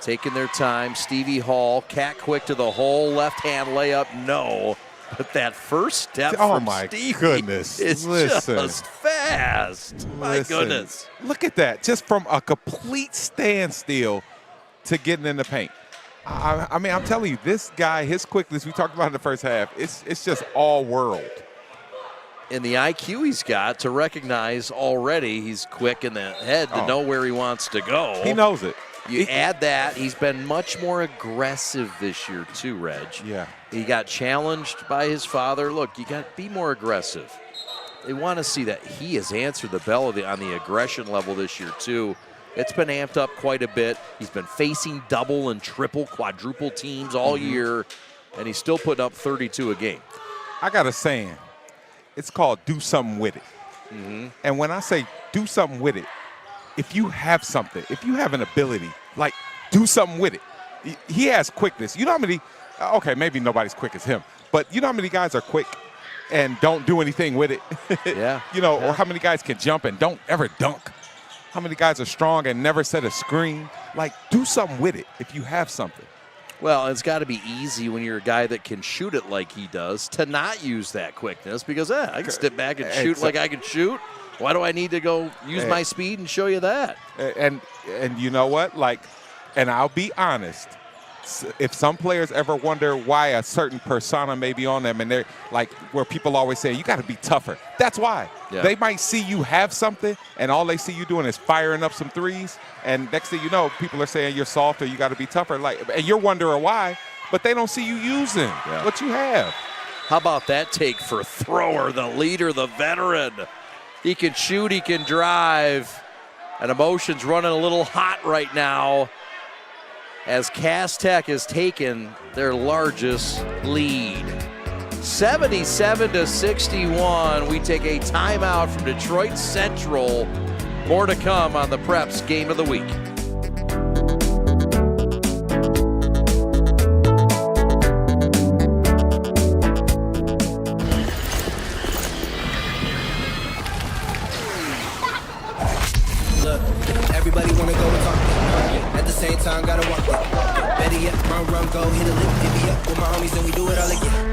Taking their time, Stevie Hall, cat quick to the hole, left-hand layup, no. But that first step from Stevie
goodness.
is just fast. My goodness.
Look at that, just from a complete standstill to getting in the paint. I mean, I'm telling you, this guy, his quickness, we talked about in the first half, it's just all world.
And the IQ he's got to recognize already he's quick in the head to know where he wants to go.
He knows it.
You add that, he's been much more aggressive this year too, Reg.
Yeah.
He got challenged by his father. Look, you got to be more aggressive. They want to see that he has answered the bell on the aggression level this year too. It's been amped up quite a bit. He's been facing double and triple, quadruple teams all year, and he's still putting up 32 a game.
I got a saying. It's called do something with it. And when I say do something with it, if you have something, if you have an ability, like do something with it. He has quickness. You know how many, okay, maybe nobody's quick as him, but you know how many guys are quick and don't do anything with it?
Yeah.
You know, or how many guys can jump and don't ever dunk? How many guys are strong and never set a screen? Like, do something with it if you have something.
Well, it's got to be easy when you're a guy that can shoot it like he does to not use that quickness because I can step back and shoot like I can shoot. Why do I need to go use my speed and show you that?
And you know what? Like, and I'll be honest. If some players ever wonder why a certain persona may be on them and they're like where people always say, you got to be tougher. That's why.
Yeah.
They might see you have something and all they see you doing is firing up some threes. And next thing you know, people are saying you're soft or you got to be tougher. Like, and you're wondering why, but they don't see you using what you have.
How about that take for Thrower, the leader, the veteran? He can shoot, he can drive. And emotion's running a little hot right now as Cass Tech has taken their largest lead. 77-61. We take a timeout from Detroit Central. More to come on the Preps Game of the Week.
Everybody wanna go and talk it. At the same time, gotta walk it. Better yet, run, go, hit a lick, divvy up with my homies, and we do it all again.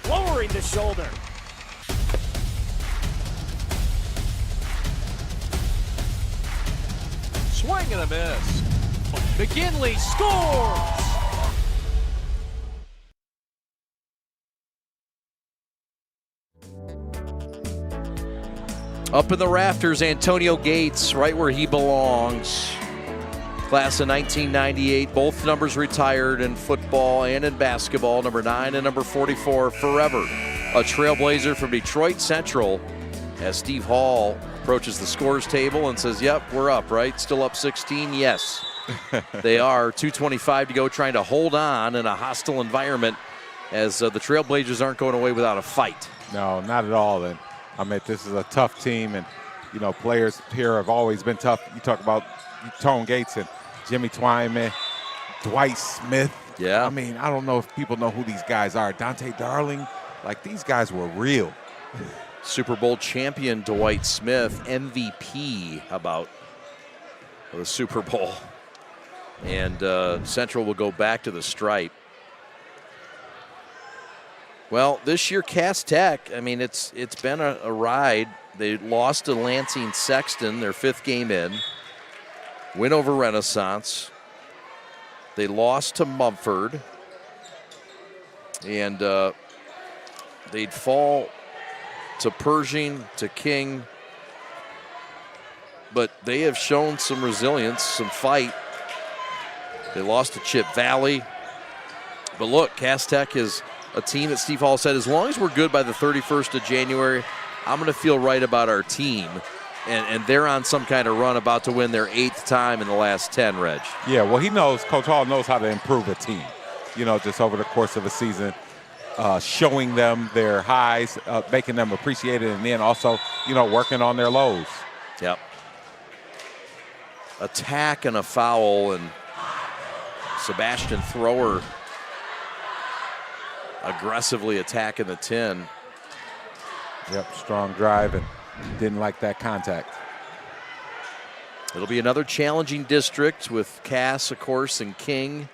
Lowering the shoulder. Swing and a miss. McGinley scores!
Up in the rafters, Antonio Gates, right where he belongs. Class of 1998, both numbers retired in football and in basketball, number 9 and number 44 forever. A Trailblazer from Detroit Central, as Steve Hall approaches the scores table and says, yep, we're up, right? Still up 16? Yes. They are. 2:25 to go, trying to hold on in a hostile environment as the Trailblazers aren't going away without a fight.
No, not at all. And I mean, this is a tough team, and, you know, players here have always been tough. You talk about Tone Gates and Jimmy Twyman, Dwight Smith.
Yeah.
I mean, I don't know if people know who these guys are. Dante Darling. Like, these guys were real.
Super Bowl champion Dwight Smith, MVP about the Super Bowl. And Central will go back to the stripe. Well, this year, Cass Tech, I mean, it's been a ride. They lost to Lansing Sexton, their 5th game in. Win over Renaissance. They lost to Mumford. And they'd fall to Pershing, to King. But they have shown some resilience, some fight. They lost to Chip Valley. But look, Cass Tech is a team that Steve Hall said, as long as we're good by the 31st of January, I'm going to feel right about our team. And they're on some kind of run, about to win their 8th time in the last 10, Reg.
Yeah, well, he knows, Coach Hall knows how to improve a team, you know, just over the course of a season, showing them their highs, making them appreciate it, and then also, you know, working on their lows.
Yep. Attack and a foul, and Sebastian Thrower aggressively attacking the 10.
Yep, strong drive, and didn't like that contact.
It'll be another challenging district with Cass, of course, and King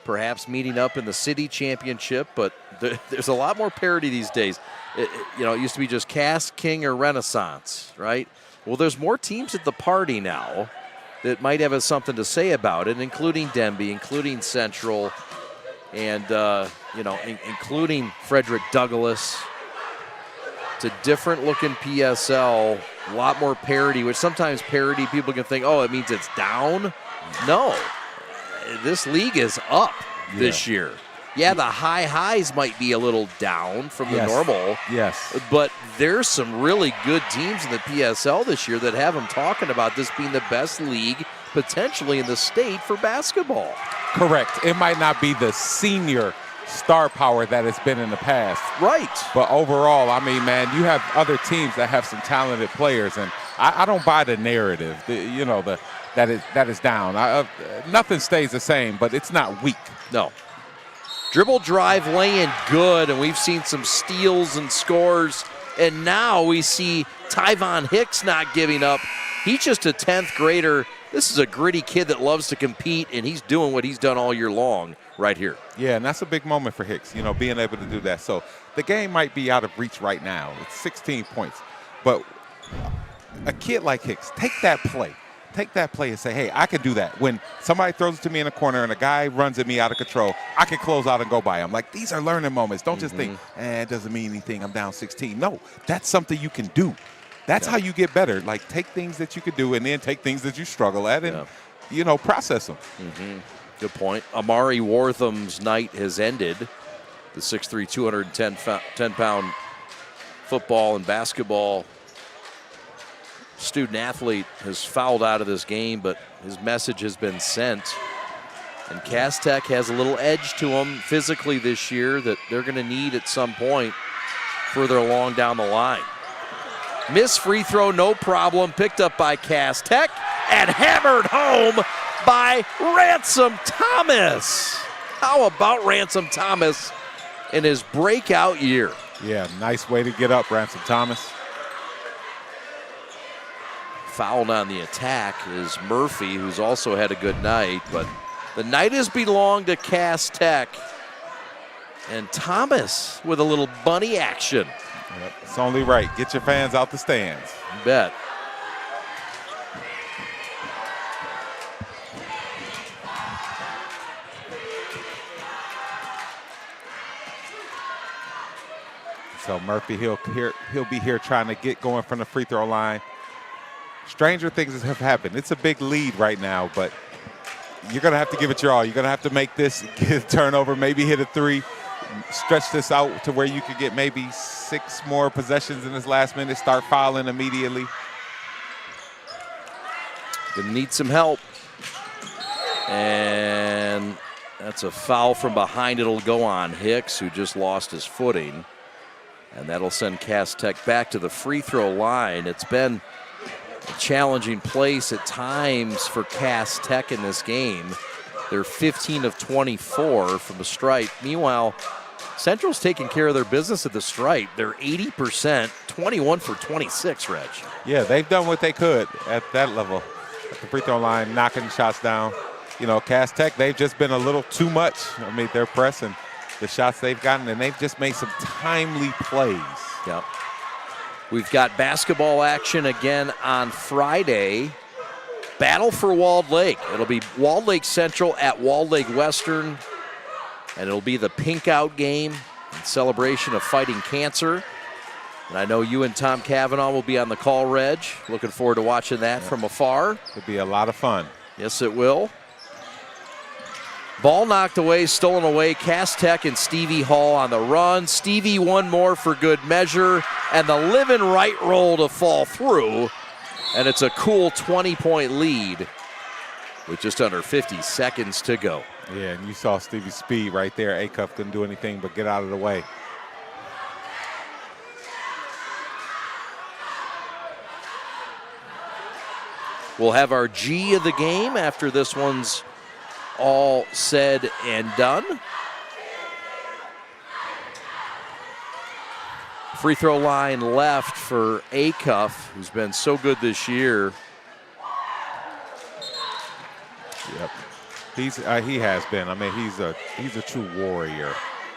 perhaps meeting up in the city championship, but there's a lot more parity these days. It used to be just Cass, King, or Renaissance, right? Well, there's more teams at the party now that might have something to say about it, including Denby, including Central, and including Frederick Douglass. It's a different looking PSL, a lot more parity, which sometimes parity people can think, oh, it means it's down. No, this league is up this year. Yeah, the highs might be a little down from the normal.
Yes.
But there's some really good teams in the PSL this year that have them talking about this being the best league potentially in the state for basketball.
Correct. It might not be the senior star power that it's been in the past.
Right.
But overall, I mean, man, you have other teams that have some talented players, and I don't buy the narrative, that is down. Nothing stays the same, but it's not weak.
No. Dribble drive laying good, and we've seen some steals and scores, and now we see Tyvon Hicks not giving up. He's just a 10th grader. This is a gritty kid that loves to compete, and he's doing what he's done all year long right here.
Yeah, and that's a big moment for Hicks, being able to do that. So the game might be out of reach right now. It's 16 points. But a kid like Hicks, take that play. Take that play and say, hey, I can do that. When somebody throws it to me in a corner and a guy runs at me out of control, I can close out and go by him. Like, these are learning moments. Don't just think, it doesn't mean anything, I'm down 16. No, that's something you can do. That's how you get better. Like, take things that you could do and then take things that you struggle at and, process them.
Good point. Amari Wortham's night has ended. The 6'3", 210-pound football and basketball student athlete has fouled out of this game, but his message has been sent. And Cass Tech has a little edge to them physically this year that they're going to need at some point further along down the line. Missed free throw, no problem, picked up by Cass Tech and hammered home by Ransom Thomas. How about Ransom Thomas in his breakout year?
Yeah, nice way to get up, Ransom Thomas.
Fouled on the attack is Murphy, who's also had a good night, but the night has belonged to Cass Tech. And Thomas with a little bunny action.
Yep, it's only right. Get your fans out the stands.
You bet.
So Murphy, he'll be here trying to get going from the free throw line. Stranger things have happened. It's a big lead right now, but you're going to have to give it your all. You're going to have to make this, get a turnover, maybe hit a 3, stretch this out to where you could get maybe 6 more possessions in this last minute, start fouling immediately.
Gonna need some help. And that's a foul from behind. It'll go on Hicks, who just lost his footing. And that'll send Cass Tech back to the free throw line. It's been a challenging place at times for Cass Tech in this game. They're 15 of 24 from the stripe. Meanwhile, Central's taking care of their business at the stripe. They're 80%, 21 for 26, Reg.
Yeah, they've done what they could at that level. At the free throw line, knocking shots down. You know, Cass Tech, they've just been a little too much. I mean, they're pressing the shots they've gotten, and they've just made some timely plays.
Yep. We've got basketball action again on Friday. Battle for Walled Lake. It'll be Walled Lake Central at Walled Lake Western, and it'll be the Pink Out game in celebration of fighting cancer. And I know you and Tom Cavanaugh will be on the call, Reg. Looking forward to watching that from afar.
It'll be a lot of fun.
Yes, it will. Ball knocked away, stolen away. Cass Tech and Stevie Hall on the run. Stevie one more for good measure, and the living right roll to fall through. And it's a cool 20-point lead with just under 50 seconds to go.
Yeah, and you saw Stevie's speed right there. Acuff couldn't do anything but get out of the way.
We'll have our G of the game after this one's all said and done. Free throw line left for Acuff, who's been so good this year.
Yep, he has been. I mean, he's a true warrior.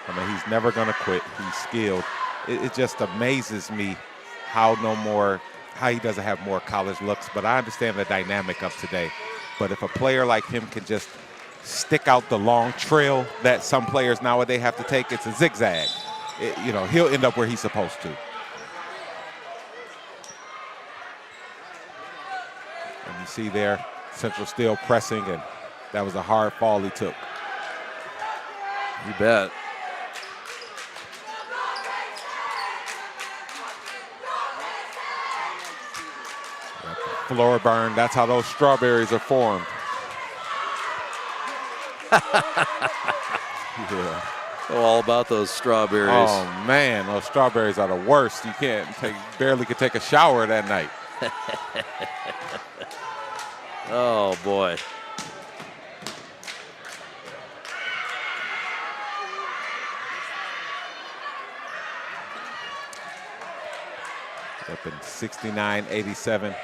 I mean, he's never gonna quit. He's skilled. It just amazes me how he doesn't have more college looks. But I understand the dynamic of today. But if a player like him can just stick out the long trail that some players nowadays have to take, it's a zigzag. You know, he'll end up where he's supposed to. And you see there, Central still pressing, and that was a hard fall he took.
You bet.
Floor burn, that's how those strawberries are formed.
Yeah. Oh, all about those strawberries.
Oh man, those strawberries are the worst. You barely could take a shower that night.
Oh boy.
Up in 69-87.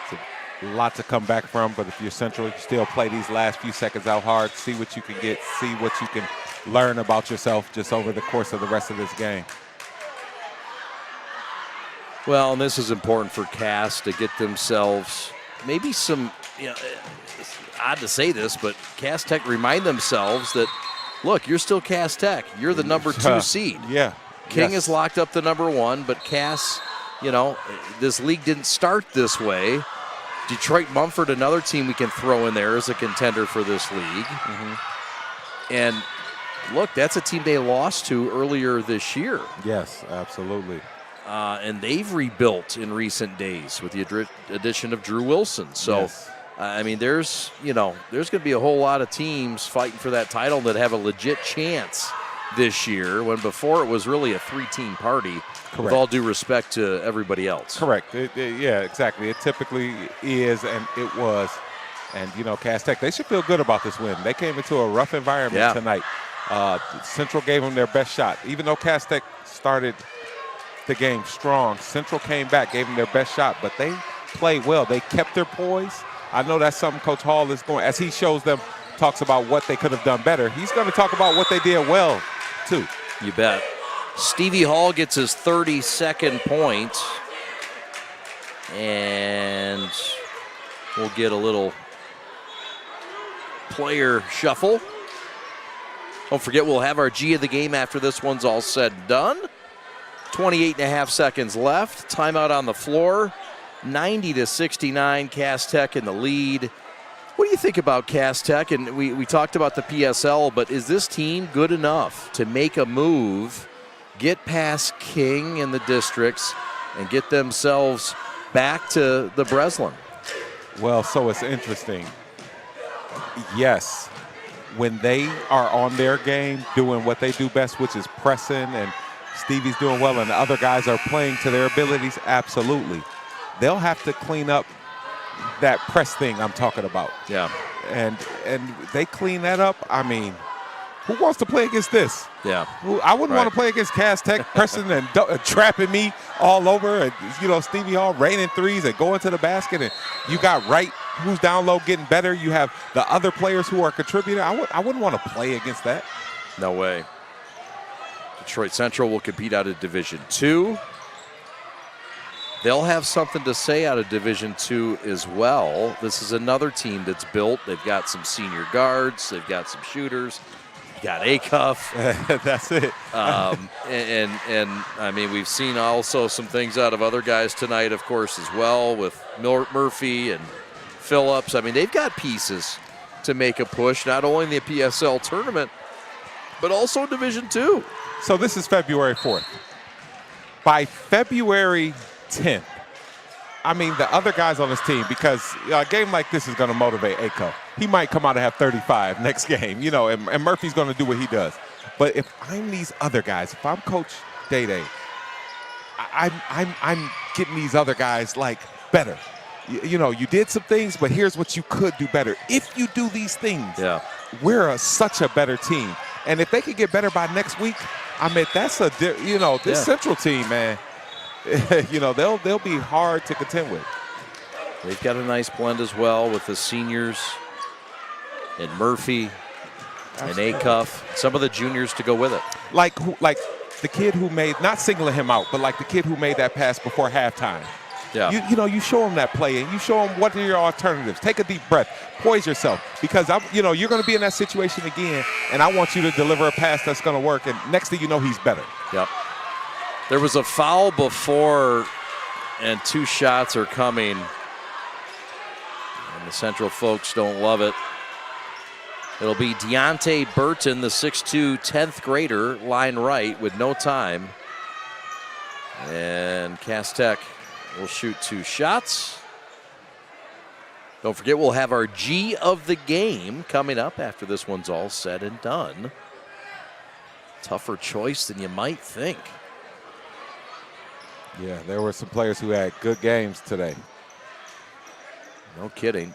It's a lot to come back from, but if you're Central, you still play these last few seconds out hard, see what you can get, see what you can learn about yourself just over the course of the rest of this game.
Well, and this is important for Cass to get themselves maybe some, it's odd to say this, but Cass Tech remind themselves that, look, you're still Cass Tech. You're the number 2 seed.
Yeah.
King has locked up the number 1, but Cass, this league didn't start this way. Detroit Mumford, another team we can throw in there as a contender for this league. Mm-hmm. And look, that's a team they lost to earlier this year.
Yes, absolutely.
And they've rebuilt in recent days with the addition of Drew Wilson. So,
yes.
I mean, there's going to be a whole lot of teams fighting for that title that have a legit chance this year, when before it was really a 3-team party. Correct. With all due respect to everybody else.
Correct. Yeah, exactly. It typically is, and it was. And, Cass Tech, they should feel good about this win. They came into a rough environment tonight. Central gave them their best shot. Even though Cass Tech started the game strong, Central came back, gave them their best shot, but they played well. They kept their poise. I know that's something Coach Hall is going, as he shows them, talks about what they could have done better. He's going to talk about what they did well, too.
You bet. Stevie Hall gets his 32nd point, and we'll get a little player shuffle. Don't forget, we'll have our G of the game after this one's all said and done. 28.5 seconds left. Timeout on the floor. 90-69, Cass Tech in the lead. What do you think about Cass Tech? And we talked about the PSL, but is this team good enough to make a move, get past King and the districts, and get themselves back to the Breslin?
Well, so it's interesting. Yes, when they are on their game, doing what they do best, which is pressing, and Stevie's doing well, and the other guys are playing to their abilities, absolutely. They'll have to clean up that press thing I'm talking about.
Yeah.
And they clean that up. I mean, who wants to play against this?
Yeah.
I wouldn't want to play against Cass Tech, pressing and trapping me all over, and Stevie Hall raining threes and going to the basket, and you got Wright, who's down low, getting better. You have the other players who are contributing. I wouldn't want to play against that.
No way. Detroit Central will compete out of Division II. They'll have something to say out of Division II as well. This is another team that's built. They've got some senior guards. They've got some shooters. You got Acuff.
That's it.
And I mean, we've seen also some things out of other guys tonight, of course, as well, with Murphy and Phillips. I mean, they've got pieces to make a push, not only in the PSL tournament, but also Division II.
So this is February 4th. By February 10th, I mean, the other guys on this team, because a game like this is going to motivate Aco. He might come out and have 35 next game, and Murphy's going to do what he does. But if I'm these other guys, if I'm Coach Day-Day, I'm getting these other guys, better. You did some things, but here's what you could do better. If you do these things, we're such a better team. And if they can get better by next week, I mean, that's this Central team, man. They'll be hard to contend with.
They've got a nice blend as well with the seniors and Murphy and Acuff, some of the juniors to go with it.
Like the kid who made, not singling him out, but like the kid who made that pass before halftime.
Yeah.
You show him that play, and you show him what are your alternatives. Take a deep breath, poise yourself, because you're going to be in that situation again, and I want you to deliver a pass that's going to work. And next thing you know, he's better.
Yep. There was a foul before, and 2 shots are coming. And the Central folks don't love it. It'll be Deontay Burton, the 6'2", 10th grader, line right with no time. And Cass Tech will shoot 2 shots. Don't forget, we'll have our G of the game coming up after this one's all said and done. Tougher choice than you might think.
Yeah, there were some players who had good games today.
No kidding.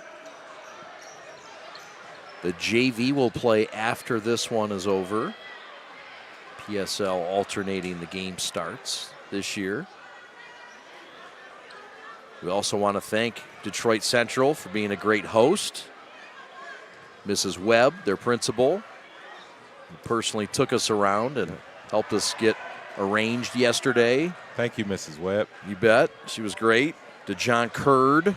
The JV will play after this one is over. PSL alternating the game starts this year. We also want to thank Detroit Central for being a great host. Mrs. Webb, their principal, who personally took us around and helped us get arranged yesterday.
Thank you, Mrs. Webb.
You bet. She was great. To John Curd,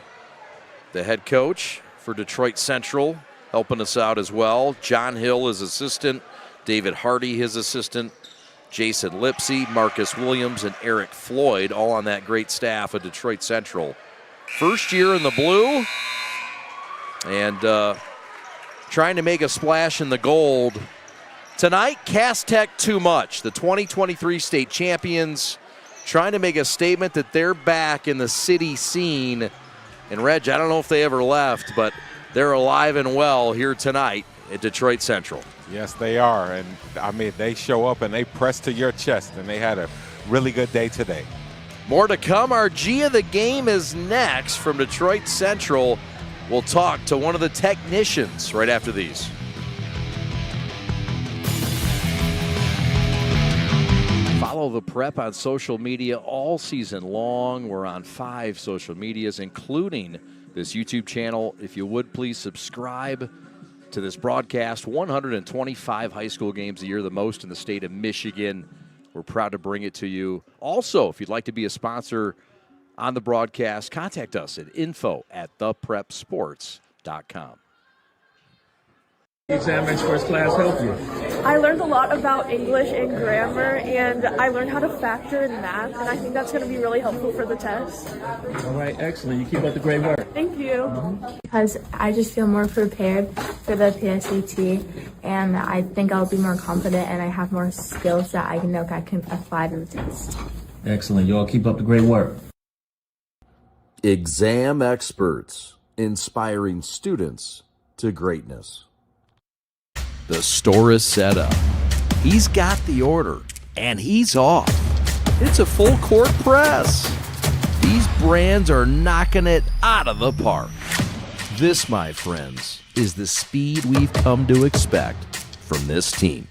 the head coach for Detroit Central, helping us out as well. John Hill, his assistant. David Hardy, his assistant. Jason Lipsy, Marcus Williams, and Eric Floyd, all on that great staff of Detroit Central. First year in the blue, and trying to make a splash in the gold. Tonight, Cass Tech too much. The 2023 state champions trying to make a statement that they're back in the city scene. And Reg, I don't know if they ever left, but they're alive and well here tonight at Detroit Central.
Yes, they are. And, I mean, they show up and they press to your chest, and they had a really good day today.
More to come. Our G of the game is next from Detroit Central. We'll talk to one of the technicians right after these. Follow the Prep on social media all season long. We're on 5 social medias, including this YouTube channel. If you would, please subscribe to this broadcast. 125 high school games a year, the most in the state of Michigan. We're proud to bring it to you. Also, if you'd like to be a sponsor on the broadcast, contact us at info@theprepsports.com.
Exam First Class help you.
I learned a lot about English and grammar, and I learned how to factor in math, and I think that's going to be really helpful for the test.
All right, excellent. You keep up the great work.
Thank you.
Because I just feel more prepared for the PSAT, and I think I'll be more confident and I have more skills that I know I can apply to the test.
Excellent. Y'all keep up the great work.
Exam experts, inspiring students to greatness.
The store is set up. He's got the order, and he's off. It's a full court press. These brands are knocking it out of the park. This, my friends, is the speed we've come to expect from this team.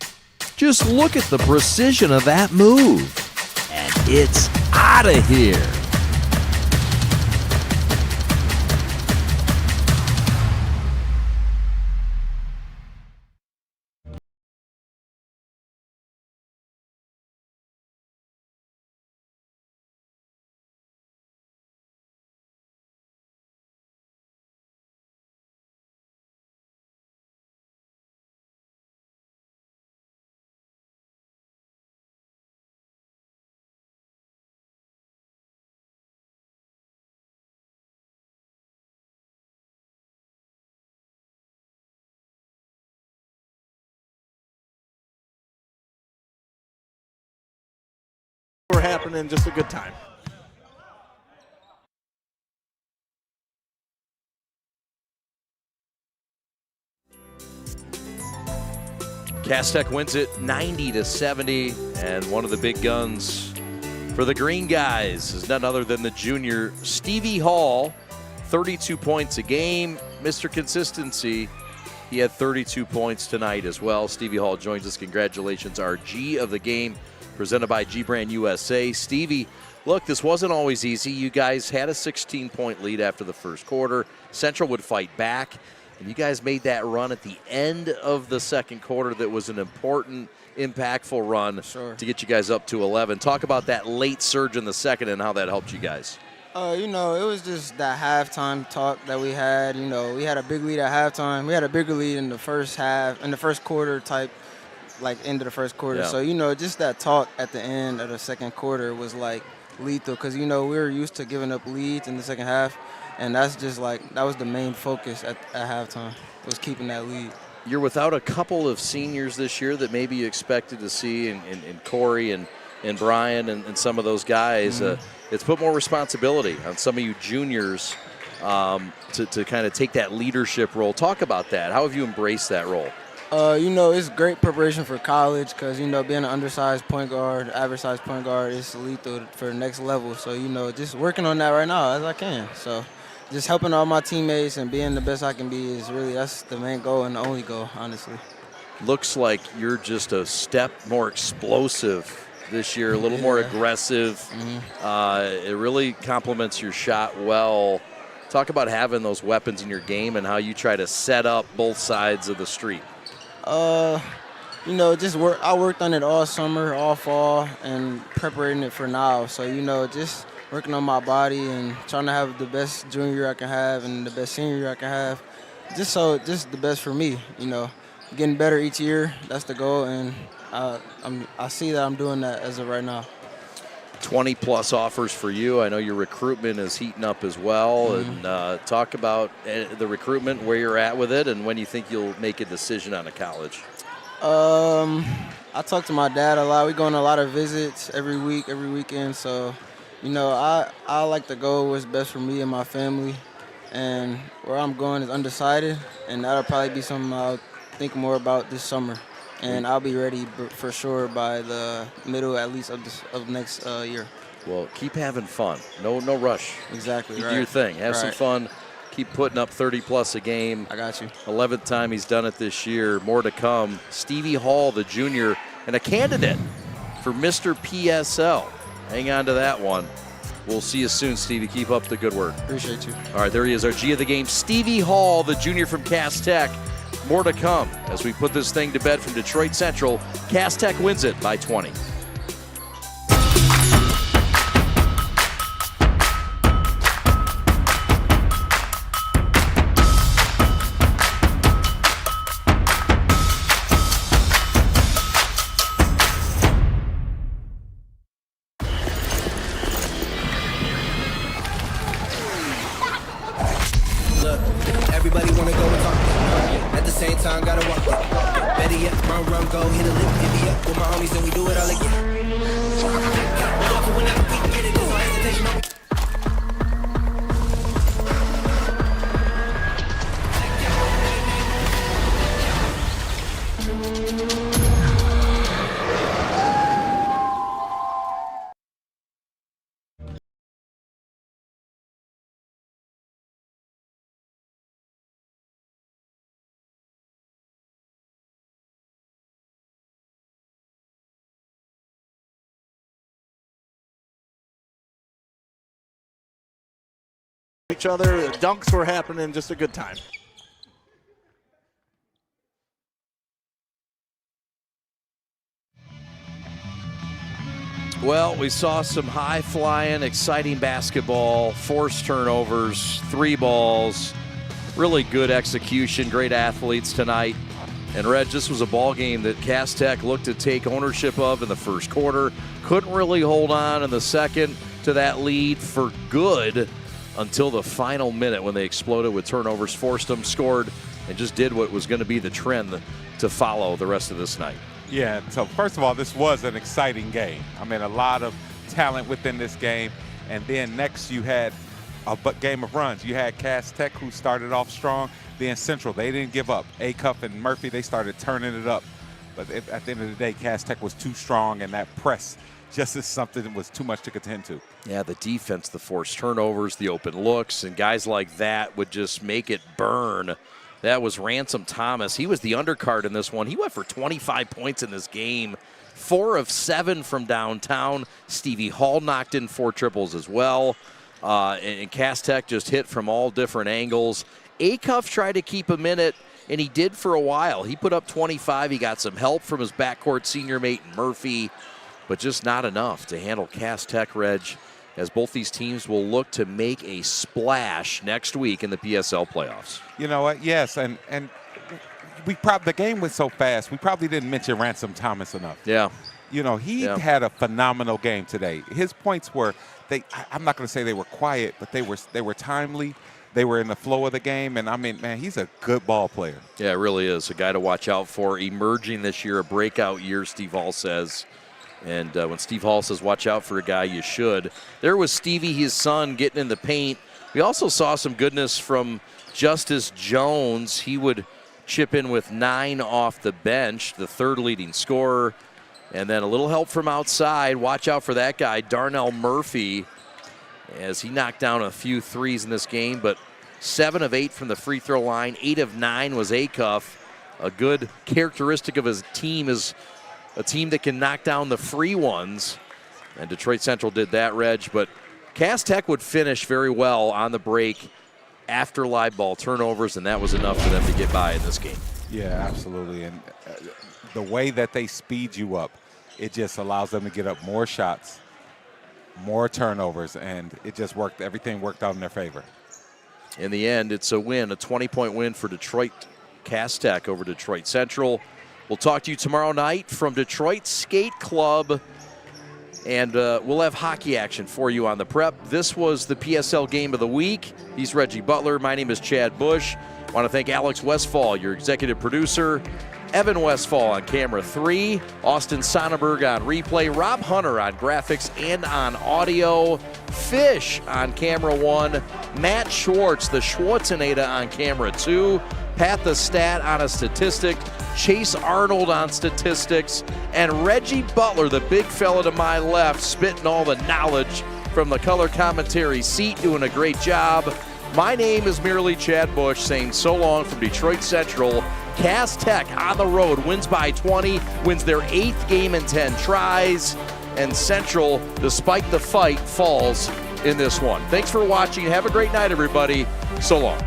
Just look at the precision of that move. And it's out of here.
We're happening, just a good time.
Cass Tech wins it 90-70, and one of the big guns for the Green Guys is none other than the junior Stevie Hall. 32 points a game, Mr. Consistency. He had 32 points tonight as well. Stevie Hall joins us. Congratulations, our G of the game, presented by G Brand USA. Stevie, look, this wasn't always easy. You guys had a 16-point lead after the first quarter. Central would fight back. And you guys made that run at the end of the second quarter that was an important, impactful run to get you guys up to 11. Talk about that late surge in the second and how that helped you guys.
It was just that halftime talk that we had. We had a big lead at halftime. We had a bigger lead in the first half, in the first quarter type, like end of the first quarter.
Yeah.
So, just that talk at the end of the second quarter was like lethal because, we were used to giving up leads in the second half. And that's just that was the main focus at halftime, was keeping that lead.
You're without a couple of seniors this year that maybe you expected to see in Corey and Brian and some of those guys.
Mm-hmm.
It's put more responsibility on some of you juniors to kind of take that leadership role. Talk about that. How have you embraced that role?
It's great preparation for college because, being an undersized point guard, average-sized point guard is lethal for the next level. So, just working on that right now as I can. So, just helping all my teammates and being the best I can be that's the main goal and the only goal, honestly.
Looks like you're just a step more explosive this year, a little more aggressive. Mm-hmm. It really complements your shot well. Talk about having those weapons in your game and how you try to set up both sides of the street.
I worked on it all summer, all fall, and preparing it for now. So, just working on my body and trying to have the best junior year I can have and the best senior year I can have. Just the best for me, Getting better each year, that's the goal, and I see that I'm doing that as of right now.
20-plus offers for you. I know your recruitment is heating up as well.
Mm-hmm.
And talk about the recruitment, where you're at with it, and when you think you'll make a decision on a college.
I talk to my dad a lot. We go on a lot of visits every week, every weekend. So, I like to go what's best for me and my family. And where I'm going is undecided, and that'll probably be something I'll think more about this summer. And I'll be ready for sure by the middle, at least, of next year.
Well, keep having fun. No rush.
Exactly.
You
right.
do your thing. Have some
Right.
fun. Keep putting up 30-plus a game.
I got you.
11th time he's done it this year. More to come. Stevie Hall, the junior, and a candidate for Mr. PSL. Hang on to that one. We'll see you soon, Stevie. Keep up the good work.
Appreciate you.
All right, there he is, our G of the game, Stevie Hall, the junior from Cass Tech. More to come as we put this thing to bed from Detroit Central. Cass Tech wins it by 20.
Everybody wanna go and talk. At the same time, gotta walk. Better yet, run, go, hit a lick, divvy up with my homies, and we do it all again. Whenever we get it, there's no hesitation.
Each other, dunks were happening, just a good time.
Well, we saw some high-flying, exciting basketball, forced turnovers, 3 balls, really good execution, great athletes tonight. And Reg, this was a ball game that Cass Tech looked to take ownership of in the first quarter, couldn't really hold on in the second to that lead for good until the final minute when they exploded with turnovers, forced them, scored, and just did what was going to be the trend to follow the rest of this night.
Yeah, so first of all, this was an exciting game. I mean, a lot of talent within this game. And then next you had a game of runs. You had Cass Tech, who started off strong. Then Central, they didn't give up. Acuff and Murphy, they started turning it up. But at the end of the day, Cass Tech was too strong, and that press just as something that was too much to contend to.
Yeah, the defense, the forced turnovers, the open looks, and guys like that would just make it burn. That was Ransom Thomas. He was the undercard in this one. He went for 25 points in this game, 4 of 7 from downtown. Stevie Hall knocked in 4 triples as well. And Cass Tech just hit from all different angles. Acuff tried to keep him in it, and he did for a while. He put up 25. He got some help from his backcourt senior mate Murphy, but just not enough to handle Cass Tech, Reg, as both these teams will look to make a splash next week in the PSL playoffs.
You know what? Yes, and the game was so fast, we probably didn't mention Ransom Thomas enough.
Yeah.
You know, he had a phenomenal game today. His points were, I'm not going to say they were quiet, but they were timely. They were in the flow of the game, and I mean, man, he's a good ball player.
Yeah, it really is. A guy to watch out for. Emerging this year, a breakout year, Steve Hall says. And when Steve Hall says watch out for a guy, you should. There was Stevie, his son, getting in the paint. We also saw some goodness from Justice Jones. He would chip in with 9 off the bench, the 3rd leading scorer. And then a little help from outside. Watch out for that guy, Darnell Murphy, as he knocked down a few threes in this game. But 7 of 8 from the free throw line. 8 of 9 was Acuff. A good characteristic of his team is a team that can knock down the free ones. And Detroit Central did that, Reg. But Cass Tech would finish very well on the break after live ball turnovers, and that was enough for them to get by in this game.
Yeah, absolutely. And the way that they speed you up, it just allows them to get up more shots, more turnovers, and it just worked. Everything worked out in their favor.
In the end, it's a win, a 20-point win for Detroit Cass Tech over Detroit Central. We'll talk to you tomorrow night from Detroit Skate Club, and we'll have hockey action for you on the Prep. This was the PSL Game of the Week. He's Reggie Butler. My name is Chad Bush. I want to thank Alex Westfall, your executive producer, Evan Westfall on camera 3, Austin Sonnenberg on replay, Rob Hunter on graphics and on audio, Fish on camera 1, Matt Schwartz, the Schwarzenegger on camera 2, Pat the Stat on a statistic, Chase Arnold on statistics, and Reggie Butler, the big fella to my left, spitting all the knowledge from the color commentary seat, doing a great job. My name is merely Chad Bush, saying so long from Detroit Central. Cass Tech on the road wins by 20, wins their 8th game in 10 tries, and Central, despite the fight, falls in this one. Thanks for watching. Have a great night, everybody. So long.